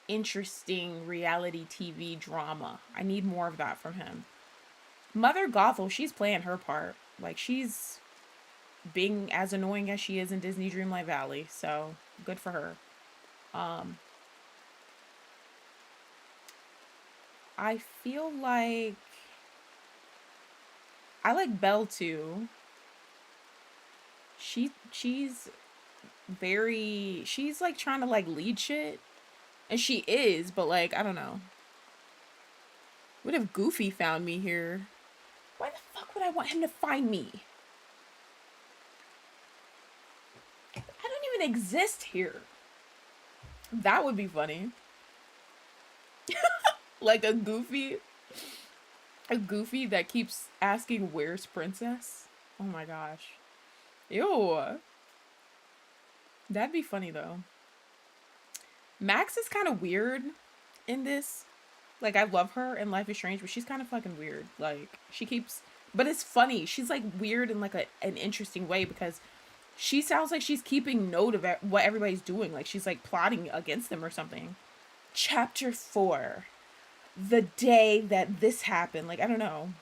interesting reality TV drama. I need more of that from him. Mother Gothel, she's playing her part. Like, she's being as annoying as she is in Disney Dreamlight Valley, so good for her. I feel like I like Belle too. She's very, she's like trying to like lead shit. And she is, but like, I don't know. What if Goofy found me here? Why the fuck would I want him to find me? I don't even exist here. That would be funny. Like a Goofy that keeps asking, where's Princess? Oh my gosh. Ew. That'd be funny though. Max is kind of weird in this. Like, I love her in Life is Strange, but she's kind of fucking weird. Like, she keeps, but it's funny. She's like weird in like an interesting way because she sounds like she's keeping note of what everybody's doing. Like, she's like plotting against them or something. Chapter 4. The day that this happened. Like, I don't know.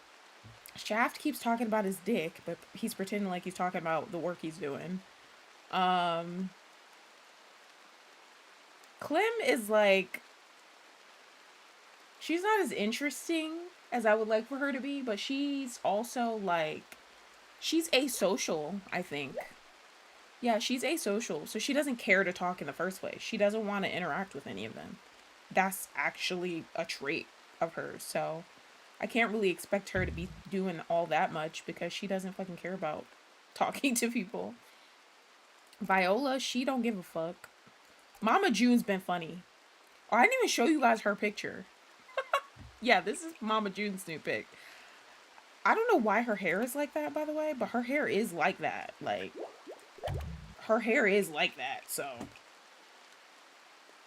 Shaft keeps talking about his dick, but he's pretending like he's talking about the work he's doing. Clem is like, she's not as interesting as I would like for her to be, but she's also like, she's asocial, I think. Yeah, she's asocial, so she doesn't care to talk in the first place. She doesn't want to interact with any of them. That's actually a trait of hers, so I can't really expect her to be doing all that much because she doesn't fucking care about talking to people. Viola, she don't give a fuck. Mama June's been funny. Oh, I didn't even show you guys her picture. Yeah, this is Mama June's new pic. I don't know why her hair is like that, by the way, but her hair is like that. Like, her hair is like that, so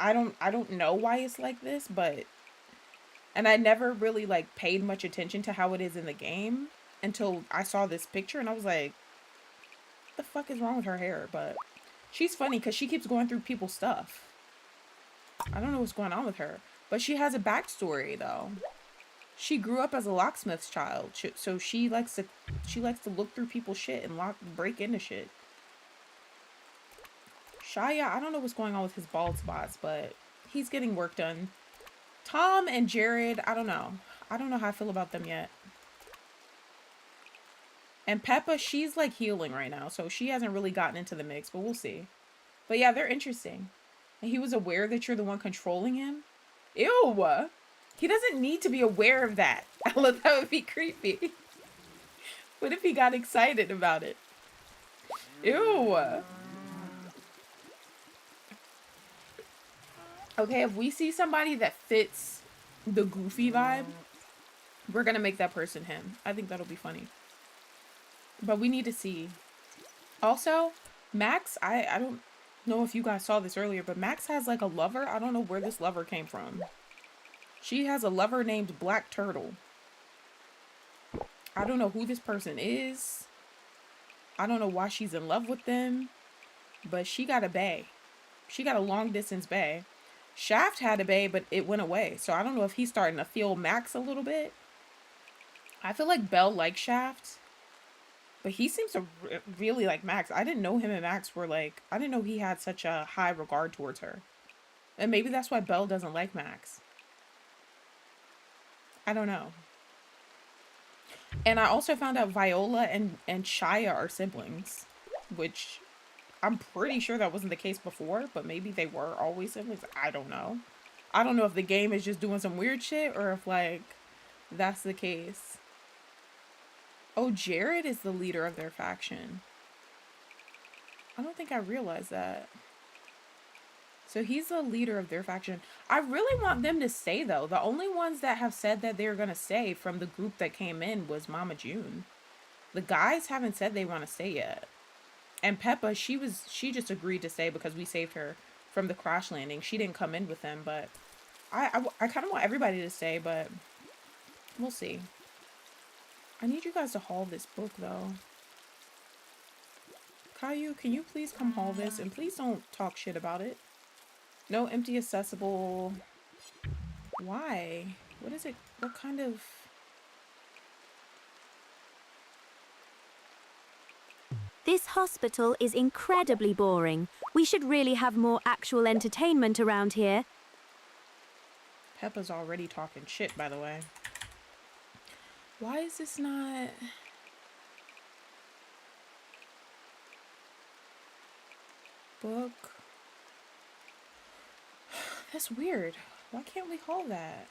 I don't know why it's like this, but, and I never really like paid much attention to how it is in the game until I saw this picture and I was like, what the fuck is wrong with her hair? But she's funny because she keeps going through people's stuff. I don't know what's going on with her, but she has a backstory though. She grew up as a locksmith's child, so she likes to look through people's shit and break into shit. Shia, I don't know what's going on with his bald spots, but he's getting work done. Tom and Jared, I don't know. I don't know how I feel about them yet. And Peppa, she's like healing right now, so she hasn't really gotten into the mix, but we'll see. But yeah, they're interesting. And he was aware that you're the one controlling him? Ew! He doesn't need to be aware of that. Ella, that would be creepy. What if he got excited about it? Ew! Okay, if we see somebody that fits the Goofy vibe, we're gonna make that person him. I think that'll be funny. But we need to see. Also, Max, I don't know if you guys saw this earlier, but Max has like a lover. I don't know where this lover came from. She has a lover named Black Turtle. I don't know who this person is. I don't know why she's in love with them. But she got a bae. She got a long distance bae. Shaft had a bae, but it went away. So I don't know if he's starting to feel Max a little bit. I feel like Belle likes Shaft. But he seems to really like Max. I didn't know him and Max were like, I didn't know he had such a high regard towards her. And maybe that's why Belle doesn't like Max. I don't know. And I also found out Viola and Shia are siblings. Which I'm pretty sure that wasn't the case before. But maybe they were always siblings. I don't know. I don't know if the game is just doing some weird shit. Or if like that's the case. Oh, Jared is the leader of their faction. I don't think I realized that. So he's the leader of their faction. I really want them to stay, though. The only ones that have said that they're going to stay from the group that came in was Mama June. The guys haven't said they want to stay yet. And Peppa, she just agreed to stay because we saved her from the crash landing. She didn't come in with them, but I kind of want everybody to stay, but we'll see. I need you guys to haul this book, though. Caillou, can you please come haul this? And please don't talk shit about it. No empty accessible. Why? What is it? What kind of... This hospital is incredibly boring. We should really have more actual entertainment around here. Peppa's already talking shit, by the way. Why is this not... Book. That's weird. Why can't we haul that?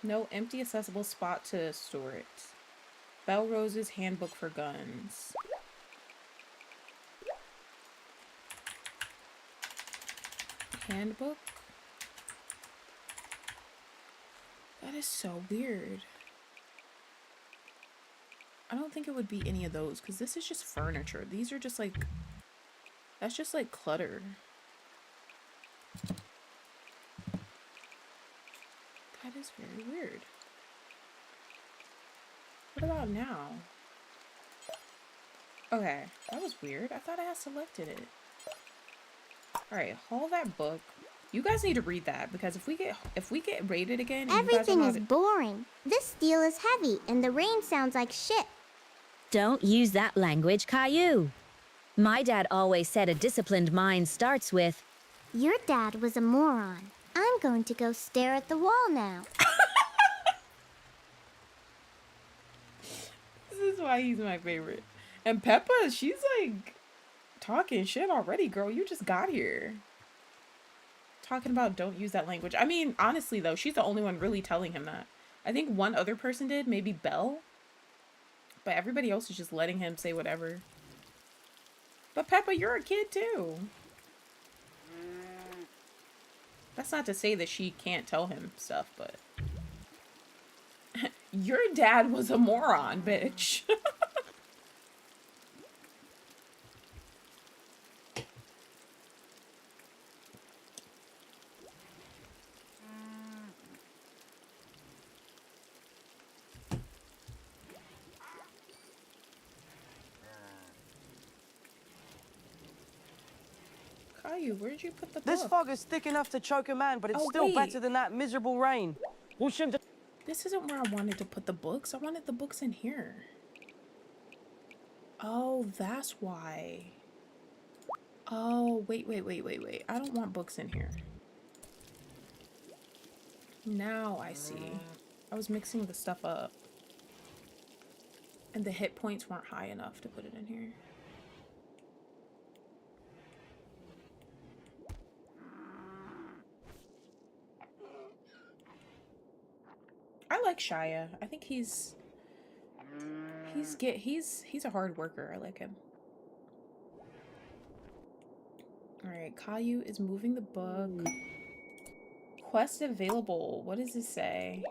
No empty accessible spot to store it. Belrose's Handbook for Guns. Handbook? That is so weird. I don't think it would be any of those because this is just furniture. These are just like, that's just like clutter. That is very weird. What about now? Okay, that was weird. I thought I had selected it. Alright, haul that book. You guys need to read that because if we get raided again, and Everything is boring. This steel is heavy and the rain sounds like shit. Don't use that language, Caillou. My dad always said a disciplined mind starts with... Your dad was a moron. I'm going to go stare at the wall now. This is why he's my favorite. And Peppa, she's like talking shit already, girl. You just got here. Talking about don't use that language. I mean, honestly though, she's the only one really telling him that. I think one other person did, maybe Belle. But everybody else is just letting him say whatever. But Peppa, you're a kid too. That's not to say that she can't tell him stuff, but... Your dad was a moron, bitch. Caillou, where did you put the book? This fog is thick enough to choke a man, but it's still better than that miserable rain. This isn't where I wanted to put the books. I wanted the books in here. Oh, that's why. Oh, wait. I don't want books in here. Now I see. I was mixing the stuff up. And the hit points weren't high enough to put it in here. I like Shia. I think he's a hard worker. I like him. Alright, Caillou is moving the book. Quest available. What does this say?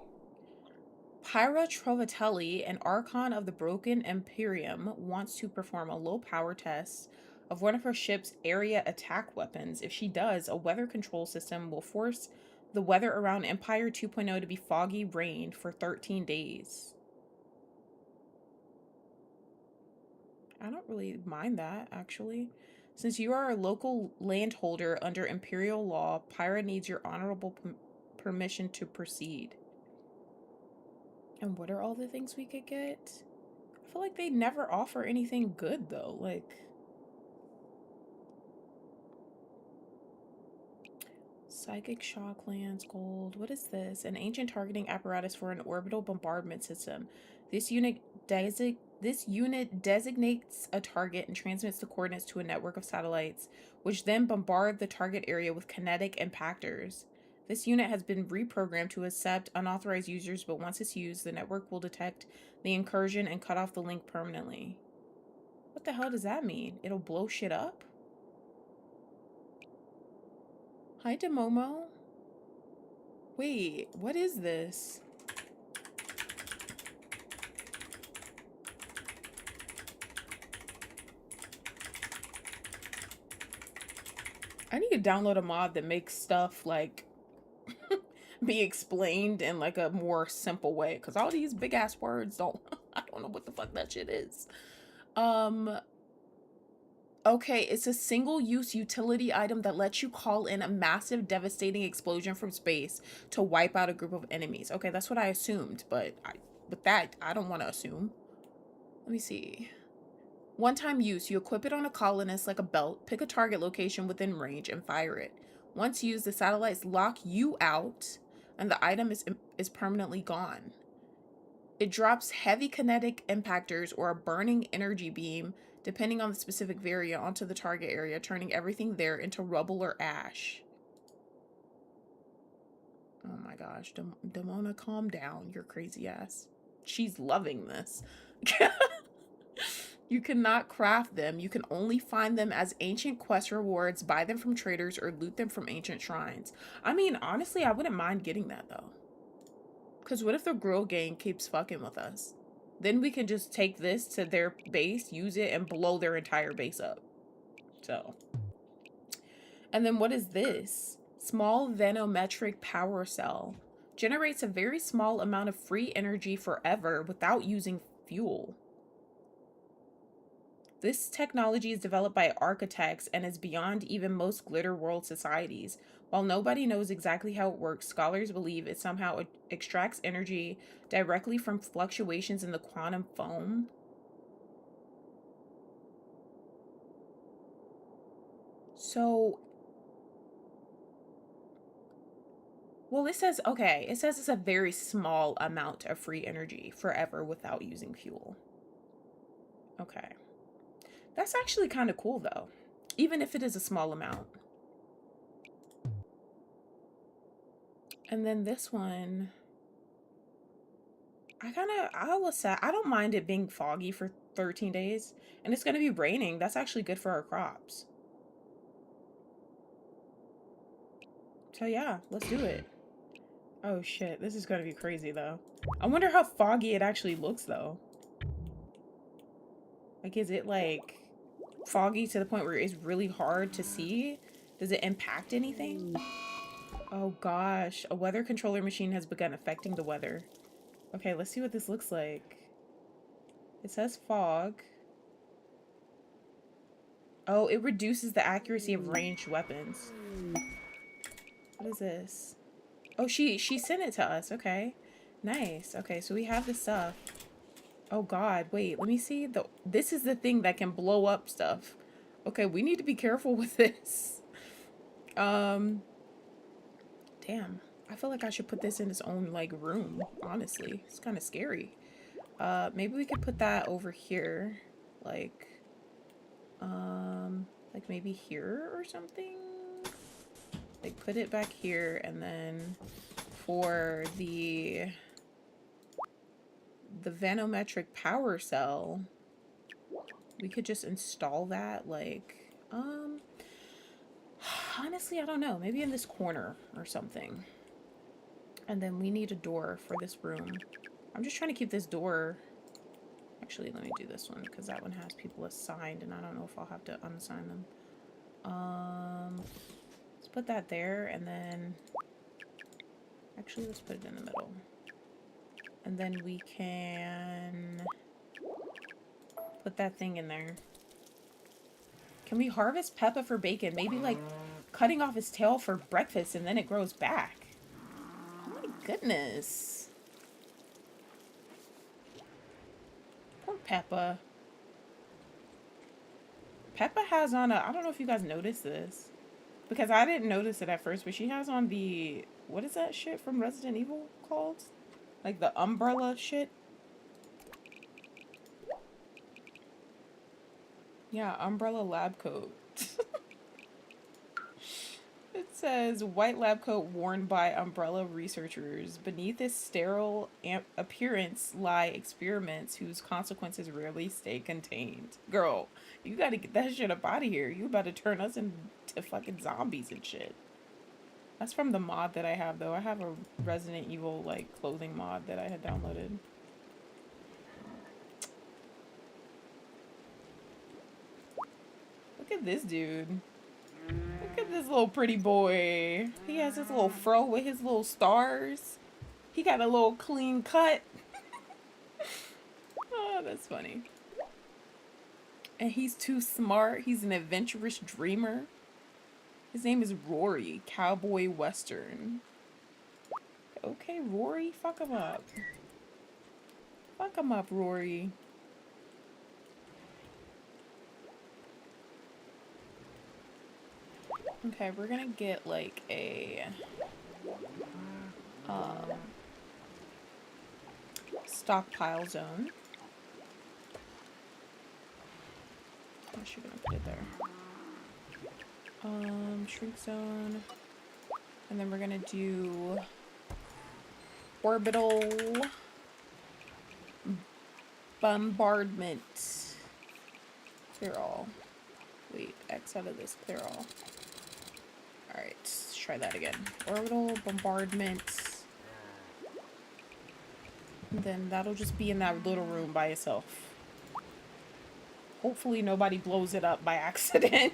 Pyra Trovatelli, an Archon of the Broken Imperium, wants to perform a low power test of one of her ship's area attack weapons. If she does, a weather control system will force the weather around Empire 2.0 to be foggy rain for 13 days. I don't really mind that, actually. Since you are a local landholder under Imperial law, Pyra needs your honorable permission to proceed. And what are all the things we could get? I feel like they never offer anything good, though. Like... Psychic shock lands gold. What is this? An ancient targeting apparatus for an orbital bombardment system. This unit designates a target and transmits the coordinates to a network of satellites, which then bombard the target area with kinetic impactors. This unit has been reprogrammed to accept unauthorized users, but once it's used, the network will detect the incursion and cut off the link permanently. What the hell does that mean? It'll blow shit up? Hi, Demomo. Wait, what is this? I need to download a mod that makes stuff like be explained in like a more simple way, because all these big ass words don't I don't know what the fuck that shit is. Okay, it's a single-use utility item that lets you call in a massive, devastating explosion from space to wipe out a group of enemies. Okay, that's what I assumed, but with that, I don't want to assume. Let me see. One-time use. You equip it on a colonist like a belt, pick a target location within range, and fire it. Once used, the satellites lock you out, and the item is permanently gone. It drops heavy kinetic impactors or a burning energy beam, depending on the specific variant, onto the target area, turning everything there into rubble or ash. Oh my gosh, Demona, calm down, your crazy ass. She's loving this. You cannot craft them. You can only find them as ancient quest rewards, buy them from traders, or loot them from ancient shrines. I mean, honestly, I wouldn't mind getting that, though. Because what if the Grill Gang keeps fucking with us? Then we can just take this to their base, use it, and blow their entire base up. So. And then what is this? Small vanometric power cell. Generates a very small amount of free energy forever without using fuel. This technology is developed by architects and is beyond even most glitter world societies. While nobody knows exactly how it works, scholars believe it somehow extracts energy directly from fluctuations in the quantum foam. So, well, it says, okay, it says it's a very small amount of free energy forever without using fuel. Okay. That's actually kind of cool, though, even if it is a small amount. And then this one, I don't mind it being foggy for 13 days, and it's going to be raining. That's actually good for our crops. So yeah, let's do it. Oh shit, this is going to be crazy, though. I wonder how foggy it actually looks, though. Like, is it, like, foggy to the point where it's really hard to see? Does it impact anything? Oh gosh, a weather controller machine has begun affecting the weather. Okay, let's see what this looks like. It says fog. Oh, it reduces the accuracy of ranged weapons. What is this? Oh, she sent it to us. Okay. Nice. Okay, so we have this stuff. Oh god, wait, let me see. This is the thing that can blow up stuff. Okay, we need to be careful with this. Damn. I feel like I should put this in its own, like, room, honestly. It's kind of scary. Maybe we could put that over here. Like maybe here or something? Like, put it back here, and then for the vanometric power cell, we could just install that, like, honestly, I don't know. Maybe in this corner or something. And then we need a door for this room. I'm just trying to keep this door. Actually, let me do this one, because that one has people assigned, and I don't know if I'll have to unassign them. Let's put that there, and then... Actually, let's put it in the middle. And then we can... put that thing in there. Can we harvest Peppa for bacon? Maybe, like, cutting off his tail for breakfast, and then it grows back. Oh my goodness. Poor Peppa. Peppa has on a... I don't know if you guys noticed this, because I didn't notice it at first, but she has on the... What is that shit from Resident Evil called? Like the umbrella shit? Yeah, umbrella lab coat. It says, white lab coat worn by umbrella researchers. Beneath its sterile appearance lie experiments whose consequences rarely stay contained. Girl, you gotta get that shit up out of here. You about to turn us into fucking zombies and shit. That's from the mod that I have, though. I have a Resident Evil, like, clothing mod that I had downloaded. Look at this dude. Look at this little pretty boy. He has his little fro with his little stars. He got a little clean cut. Oh, that's funny. And he's too smart. He's an adventurous dreamer. His name is Rory, Cowboy Western. Okay, Rory, fuck him up. Fuck him up, Rory. Okay, we're gonna get like a stockpile zone. I should have put it there. Shrink zone. And then we're gonna do orbital bombardment. Clear all. Wait, X out of this, clear all. Alright, let's try that again. Orbital bombardment. And then that'll just be in that little room by itself. Hopefully nobody blows it up by accident.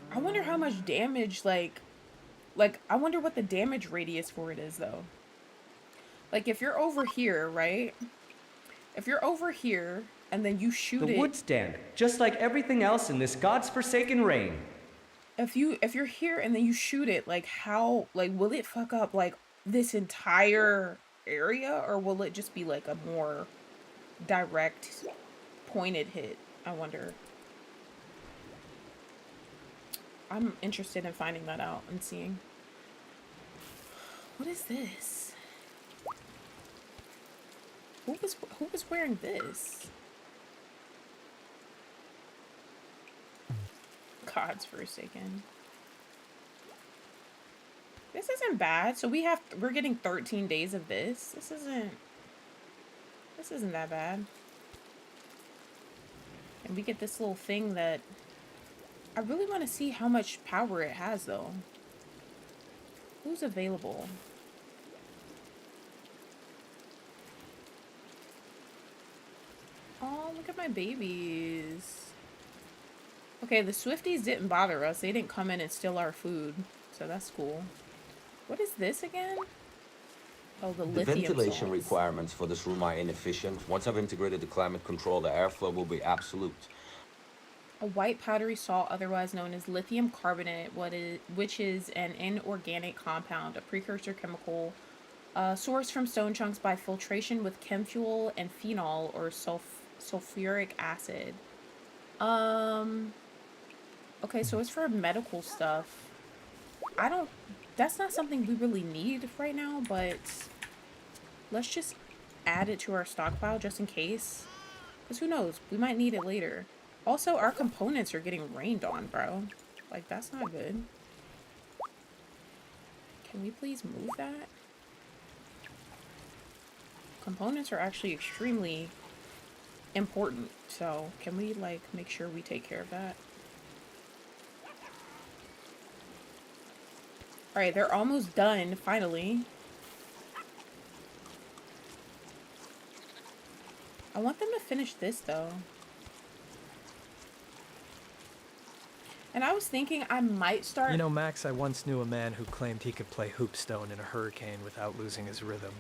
I wonder how much damage, like, I wonder what the damage radius for it is, though. Like, if you're over here, right? If you're over here, and then you shoot The it... wood stand, just like everything else in this God's forsaken rain. If you're here and then you shoot it, like, how... Like, will it fuck up, like, this entire area? Or will it just be, like, a more direct, pointed hit? I wonder. I'm interested in finding that out and seeing. What is this? Who was wearing this? God's forsaken. This isn't bad. So we're getting 13 days of this. This isn't that bad. And we get this little thing that I really want to see how much power it has, though. Who's available? Oh, look at my babies. Okay, the Swifties didn't bother us. They didn't come in and steal our food. So that's cool. What is this again? Oh, the The lithium ventilation salts. requirements for this room are inefficient. Once I've integrated the climate control, the airflow will be absolute. A white powdery salt, otherwise known as lithium carbonate, which is an inorganic compound, a precursor chemical sourced from stone chunks by filtration with chemfuel and phenol or sulfuric acid. Okay, so it's for medical stuff. That's not something we really need right now, but let's just add it to our stockpile just in case. Because who knows, we might need it later. Also, our components are getting rained on, bro. Like, that's not good. Can we please move that? Components are actually extremely important. So, can we, like, make sure we take care of that? Alright, they're almost done, finally. I want them to finish this, though. And I was thinking I might start... You know, Max, I once knew a man who claimed he could play hoopstone in a hurricane without losing his rhythm.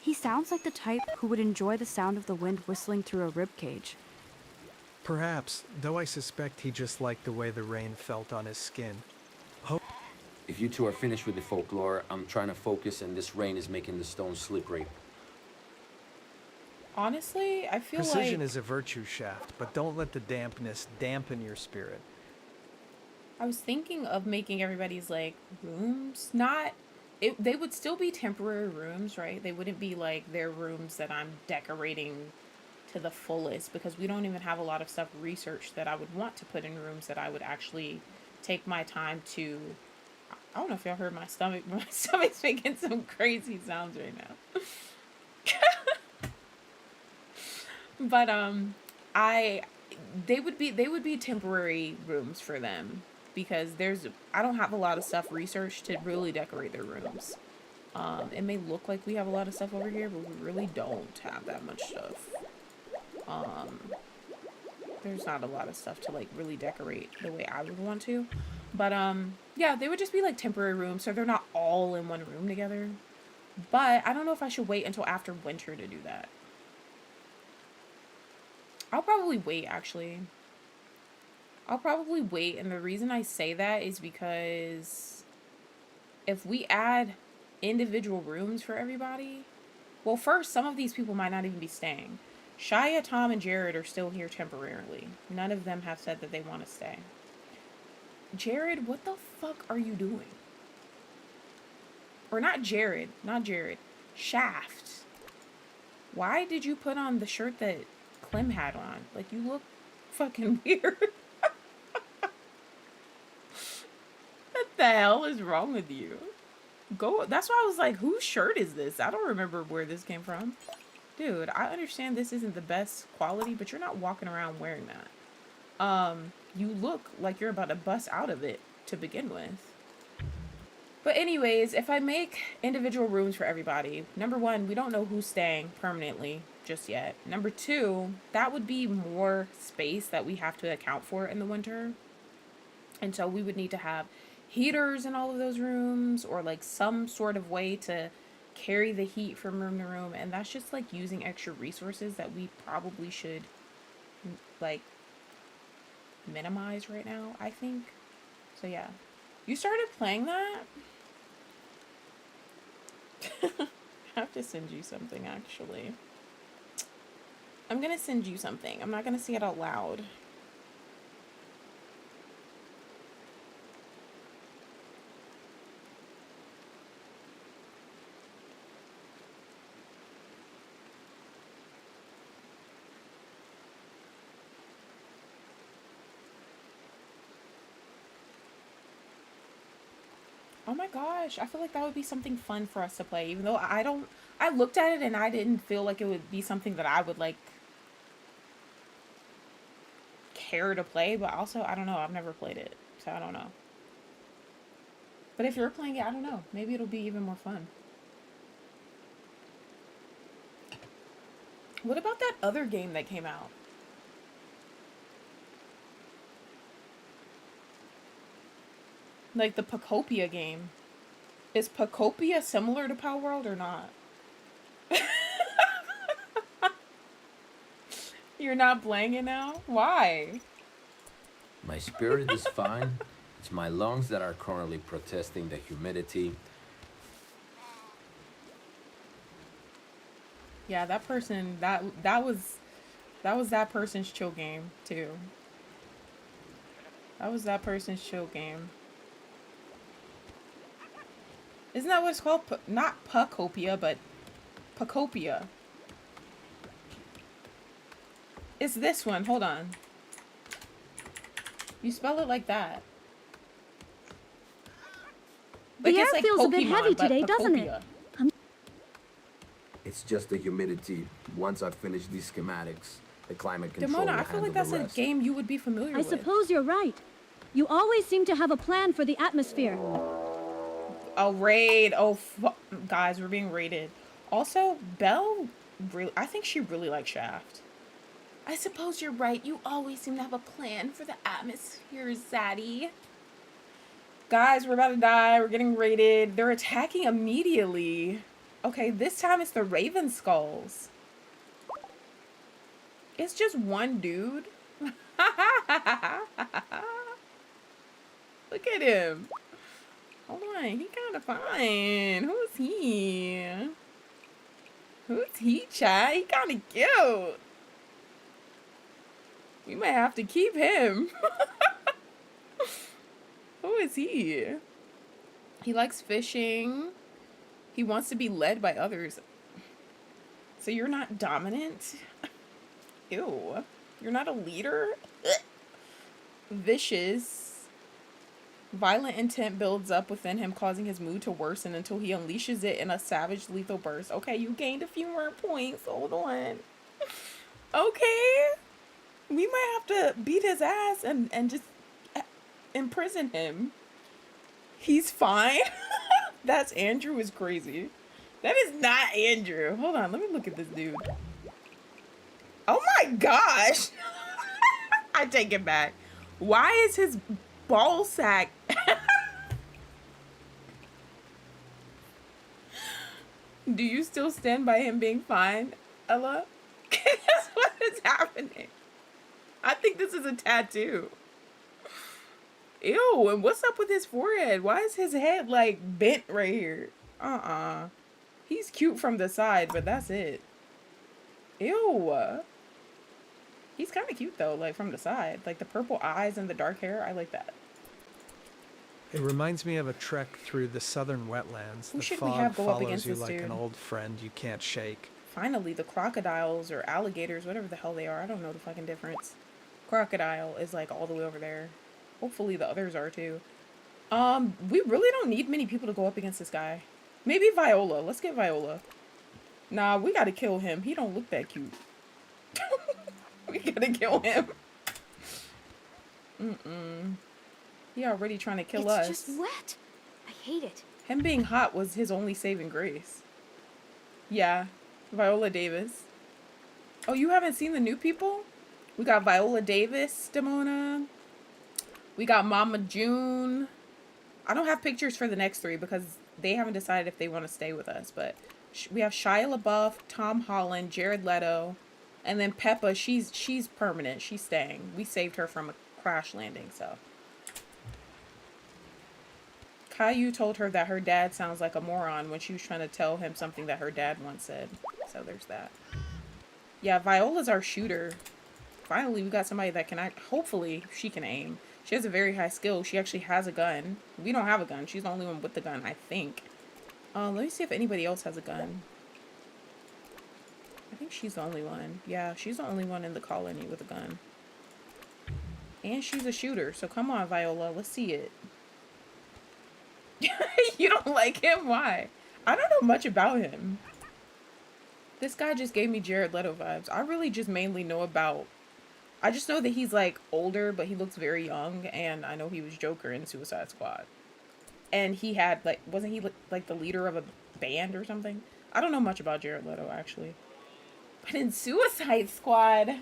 He sounds like the type who would enjoy the sound of the wind whistling through a ribcage. Perhaps, though I suspect he just liked the way the rain felt on his skin. If you two are finished with the folklore, I'm trying to focus and this rain is making the stone slippery. Honestly, I feel Precision like... is a virtue shaft, but don't let the dampness dampen your spirit. I was thinking of making everybody's, like, rooms not... They would still be temporary rooms, right? They wouldn't be, like, their rooms that I'm decorating to the fullest, because we don't even have a lot of stuff researched that I would want to put in rooms that I would actually take my time to... I don't know if y'all heard my stomach, but my stomach's making some crazy sounds right now. But, they would be temporary rooms for them. Because I don't have a lot of stuff researched to really decorate their rooms. It may look like we have a lot of stuff over here, but we really don't have that much stuff. There's not a lot of stuff to, like, really decorate the way I would want to. But, yeah, they would just be, like, temporary rooms, so they're not all in one room together. But I don't know if I should wait until after winter to do that. I'll probably wait, actually. I'll probably wait, and the reason I say that is because if we add individual rooms for everybody, well, first, some of these people might not even be staying. Shia, Tom, and Jared are still here temporarily. None of them have said that they want to stay. Jared, what the fuck are you doing? Or not Jared, not Jared. Shaft. Why did you put on the shirt that Clem had on? Like, you look fucking weird. What the hell is wrong with you? Go. That's why I was like, whose shirt is this? I don't remember where this came from. Dude, I understand this isn't the best quality, but you're not walking around wearing that. You look like you're about to bust out of it to begin with. But anyways, if I make individual rooms for everybody, number one, we don't know who's staying permanently just yet. Number two, that would be more space that we have to account for in the winter. And so we would need to have heaters in all of those rooms, or like some sort of way to carry the heat from room to room. And that's just like using extra resources that we probably should like minimize right now, I think. So yeah. You started playing that? I have to send you something, actually. I'm gonna send you something. I'm not gonna say it out loud. Oh my gosh, I feel like that would be something fun for us to play, even though I looked at it and I didn't feel like it would be something that I would like care to play, but also, I don't know, I've never played it, so I don't know. But if you're playing it, I don't know, maybe it'll be even more fun. What about that other game that came out? Like the Pacopia game. Is Pacopia similar to Power World or not? You're not playing it now? Why? My spirit is fine. It's my lungs that are currently protesting the humidity. Yeah, that person, that was that person's chill game too. That was that person's chill game. Isn't that what it's called? Not Pacopia, but Pacopia. It's this one. Hold on. You spell it like that. Like The air it's like feels Pokemon, a bit heavy but today, doesn't it? Pacopia. It's just the humidity. Once I finish these schematics, the climate control will Demona, I feel like that's handle a the rest. game you would be familiar I with. suppose you're right. You always seem to have a plan for the atmosphere. Oh, raid. Oh, guys, we're being raided. Also, Belle, I think she really likes Shaft. I suppose you're right. You always seem to have a plan for the atmosphere, Zaddy. Guys, we're about to die. We're getting raided. They're attacking immediately. Okay, this time it's the Raven Skulls. It's just one dude. Look at him. Hold on, he kind of fine. Who's he? Who's he, Chad? He kind of cute. We might have to keep him. Who is he? He likes fishing. He wants to be led by others. So you're not dominant? Ew. You're not a leader? Vicious. Violent intent builds up within him, causing his mood to worsen until he unleashes it in a savage, lethal burst. Okay, you gained a few more points. Hold on. Okay. We might have to beat his ass and just imprison him. He's fine. That's Andrew is crazy. That is not Andrew. Hold on, let me look at this dude. Oh my gosh. I take it back. Why is his ball sack? Do you still stand by him being fine, Ella? Guess what is happening? I think this is a tattoo. Ew, and what's up with his forehead? Why is his head like bent right here? He's cute from the side, but that's it. Ew. He's kind of cute though, like from the side. Like the purple eyes and the dark hair. I like that. It reminds me of a trek through the southern wetlands. Who The should we fog have go up follows against you this like dude? an old friend you can't shake. Finally, the crocodiles or alligators, whatever the hell they are, I don't know the fucking difference. Crocodile is like all the way over there. Hopefully the others are too. We really don't need many people to go up against this guy. Maybe Viola. Let's get Viola. Nah, we gotta kill him. He don't look that cute. We gotta kill him. He already trying to kill us. It's just wet. I hate it. Him being hot was his only saving grace. Yeah, Viola Davis. Oh, you haven't seen the new people? We got Viola Davis, Demona. We got Mama June. I don't have pictures for the next three because they haven't decided if they want to stay with us. But we have Shia LaBeouf, Tom Holland, Jared Leto, and then Peppa. She's permanent. She's staying. We saved her from a crash landing, so. Caillou told her that her dad sounds like a moron when she was trying to tell him something that her dad once said. So there's that. Yeah, Viola's our shooter. Finally, we got somebody that can act. Hopefully, she can aim. She has a very high skill. She actually has a gun. We don't have a gun. She's the only one with the gun, I think. Let me see if anybody else has a gun. I think she's the only one. Yeah, she's the only one in the colony with a gun. And she's a shooter. So come on, Viola. Let's see it. You don't like him? Why? I don't know much about him. This guy just gave me Jared Leto vibes. I really just mainly know about... I just know that he's like older, but he looks very young. And I know he was Joker in Suicide Squad. And he had like... Wasn't he like the leader of a band or something? I don't know much about Jared Leto, actually. But in Suicide Squad,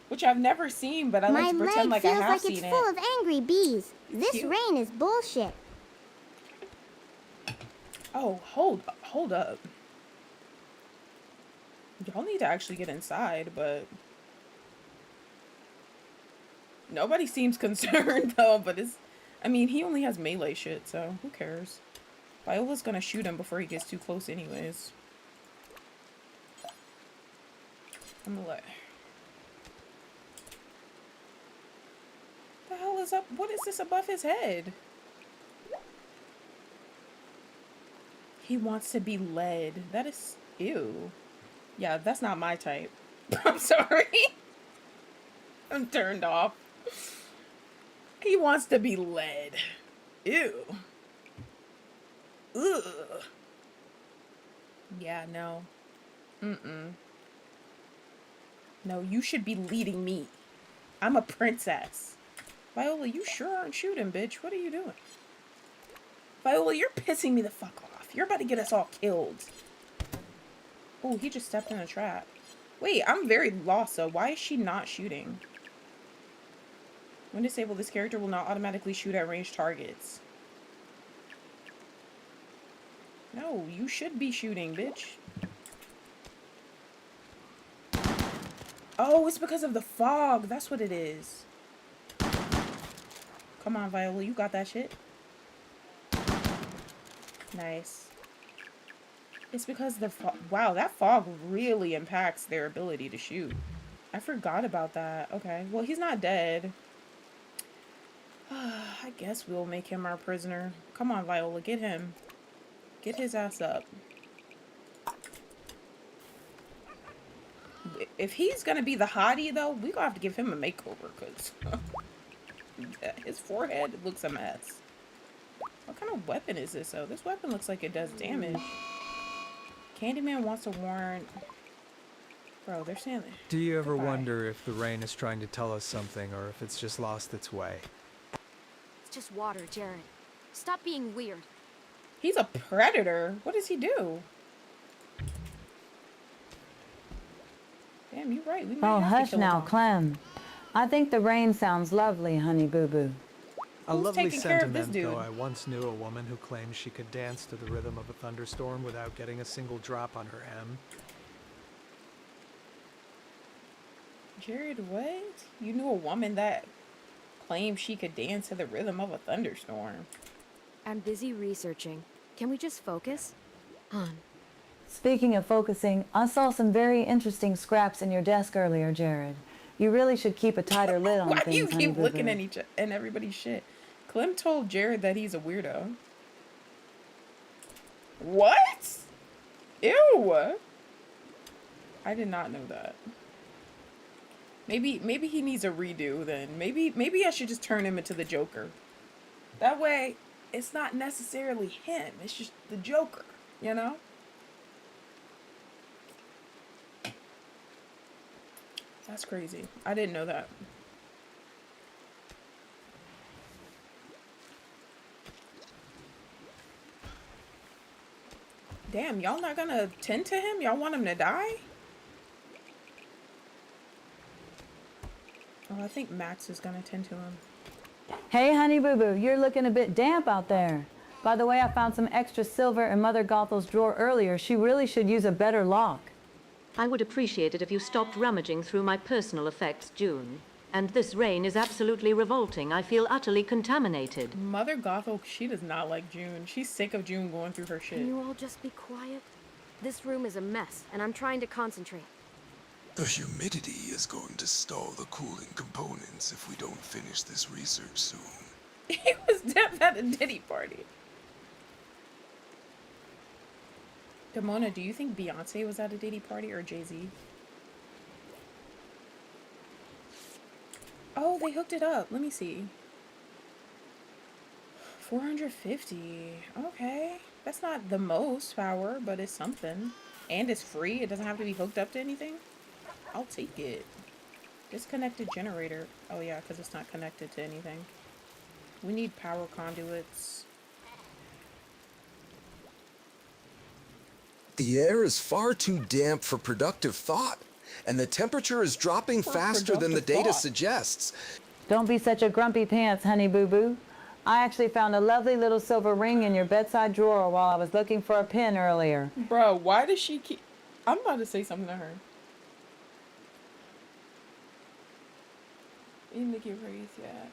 which I've never seen, but I like to pretend like I have seen it. My leg feels like it's full of angry bees. This rain is bullshit. Oh, hold up. Y'all need to actually get inside, but nobody seems concerned though, but I mean, he only has melee shit, so who cares? Viola's gonna shoot him before he gets too close anyways. I'm gonna let... The hell is up? What is this above his head? He wants to be led. That is... Ew. Yeah, that's not my type. I'm sorry. I'm turned off. He wants to be led. Ew. Ugh. Yeah, no. No, you should be leading me. I'm a princess. Viola, you sure aren't shooting, bitch. What are you doing? Viola, you're pissing me the fuck off. You're about to get us all killed. Oh, he just stepped in a trap. Wait, I'm very lost, though. Why is she not shooting? When disabled, this character will not automatically shoot at ranged targets. No, you should be shooting, bitch. Oh, it's because of the fog. That's what it is. Come on, Viola. You got that shit. Nice. It's because the fog... Wow, that fog really impacts their ability to shoot. I forgot about that. Okay. Well, he's not dead. I guess we'll make him our prisoner. Come on, Viola. Get him. Get his ass up. If he's gonna be the hottie, though, we gonna have to give him a makeover, because his forehead looks a mess. What kind of weapon is this, though? This weapon looks like it does damage. Candyman wants a warrant. Bro, they're saying... Do you ever wonder if the rain is trying to tell us something, or if it's just lost its way? It's just water, Jared. Stop being weird. He's a predator. What does he do? Damn, you're right. We might Oh, have to hush kill now, him. Clem. I think the rain sounds lovely, honey boo-boo. A lovely taking care of this sentiment, dude? though. I once knew a woman who claimed she could dance to the rhythm of a thunderstorm without getting a single drop on her M. Jared, what? You knew a woman that claimed she could dance to the rhythm of a thunderstorm. I'm busy researching. Can we just focus? Hon. Speaking of focusing, I saw some very interesting scraps in your desk earlier, Jared. You really should keep a tighter lid on Why do things, you honey keep looking boo-boo. at everybody's shit? Clem told Jared that he's a weirdo. What? Ew. I did not know that. Maybe he needs a redo then. Maybe I should just turn him into the Joker. That way, it's not necessarily him. It's just the Joker, you know? That's crazy. I didn't know that. Damn, y'all not gonna tend to him? Y'all want him to die? Oh, I think Max is gonna tend to him. Hey, Honey Boo Boo, you're looking a bit damp out there. By the way, I found some extra silver in Mother Gothel's drawer earlier. She really should use a better lock. I would appreciate it if you stopped rummaging through my personal effects, June. And this rain is absolutely revolting. I feel utterly contaminated. Mother Gothel, she does not like June. She's sick of June going through her shit. Can you all just be quiet? This room is a mess, and I'm trying to concentrate. The humidity is going to stall the cooling components if we don't finish this research soon. He was deaf at a Diddy party. Demona, do you think Beyonce was at a Diddy party or Jay-Z? Oh, they hooked it up. Let me see. 450. Okay. That's not the most power, but it's something. And it's free. It doesn't have to be hooked up to anything. I'll take it. Disconnected generator. Oh yeah, because it's not connected to anything. We need power conduits. The air is far too damp for productive thought, and the temperature is dropping faster than the data suggests. Don't be such a grumpy pants, Honey Boo Boo. I actually found a lovely little silver ring in your bedside drawer while I was looking for a pin earlier. Bro, why does she keep... I'm about to say something to her. In the race, yeah.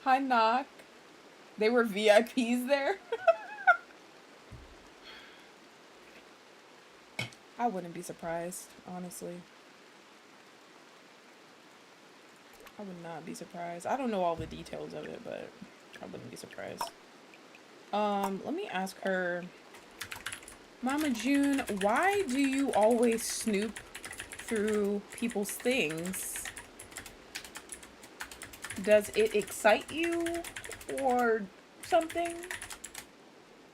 Hi, Knock. They were VIPs there. I wouldn't be surprised, honestly. I would not be surprised. I don't know all the details of it, but I wouldn't be surprised. Let me ask her. Mama June, why do you always snoop through people's things? Does it excite you or something?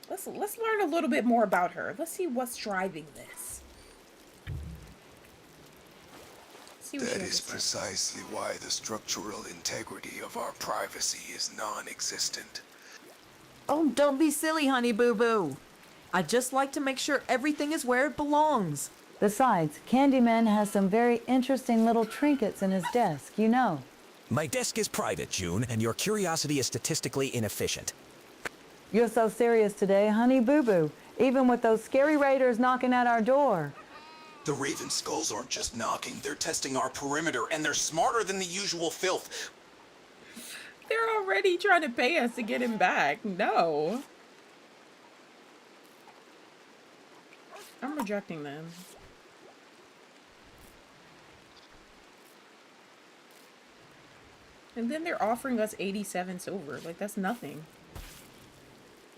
Let's learn a little bit more about her. Let's see what's driving this. That is precisely why the structural integrity of our privacy is non-existent. Oh, don't be silly, Honey Boo Boo. I'd just like to make sure everything is where it belongs. Besides, Candyman has some very interesting little trinkets in his desk, you know. My desk is private, June, and your curiosity is statistically inefficient. You're so serious today, Honey Boo Boo, even with those scary raiders knocking at our door. The Raven Skulls aren't just knocking, they're testing our perimeter, and they're smarter than the usual filth. They're already trying to pay us to get him back. No. I'm rejecting them. And then they're offering us 87 silver. Like, that's nothing.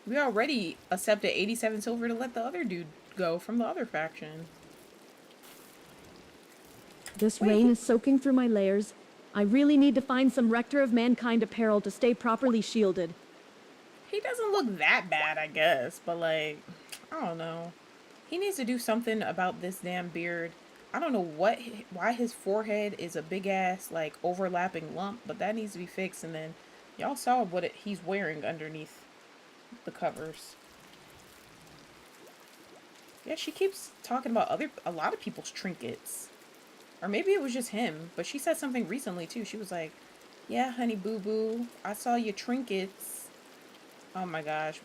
We already accepted 87 silver to let the other dude go from the other faction. This rain is soaking through my layers. I really need to find some Rector of Mankind apparel to stay properly shielded. He doesn't look that bad, I guess. But, like, I don't know. He needs to do something about this damn beard. I don't know why his forehead is a big ass like overlapping lump, but that needs to be fixed. And then y'all saw what he's wearing underneath the covers. Yeah, she keeps talking about a lot of people's trinkets, or maybe it was just him. But she said something recently too. She was like, "Yeah, Honey Boo Boo, I saw your trinkets." Oh my gosh.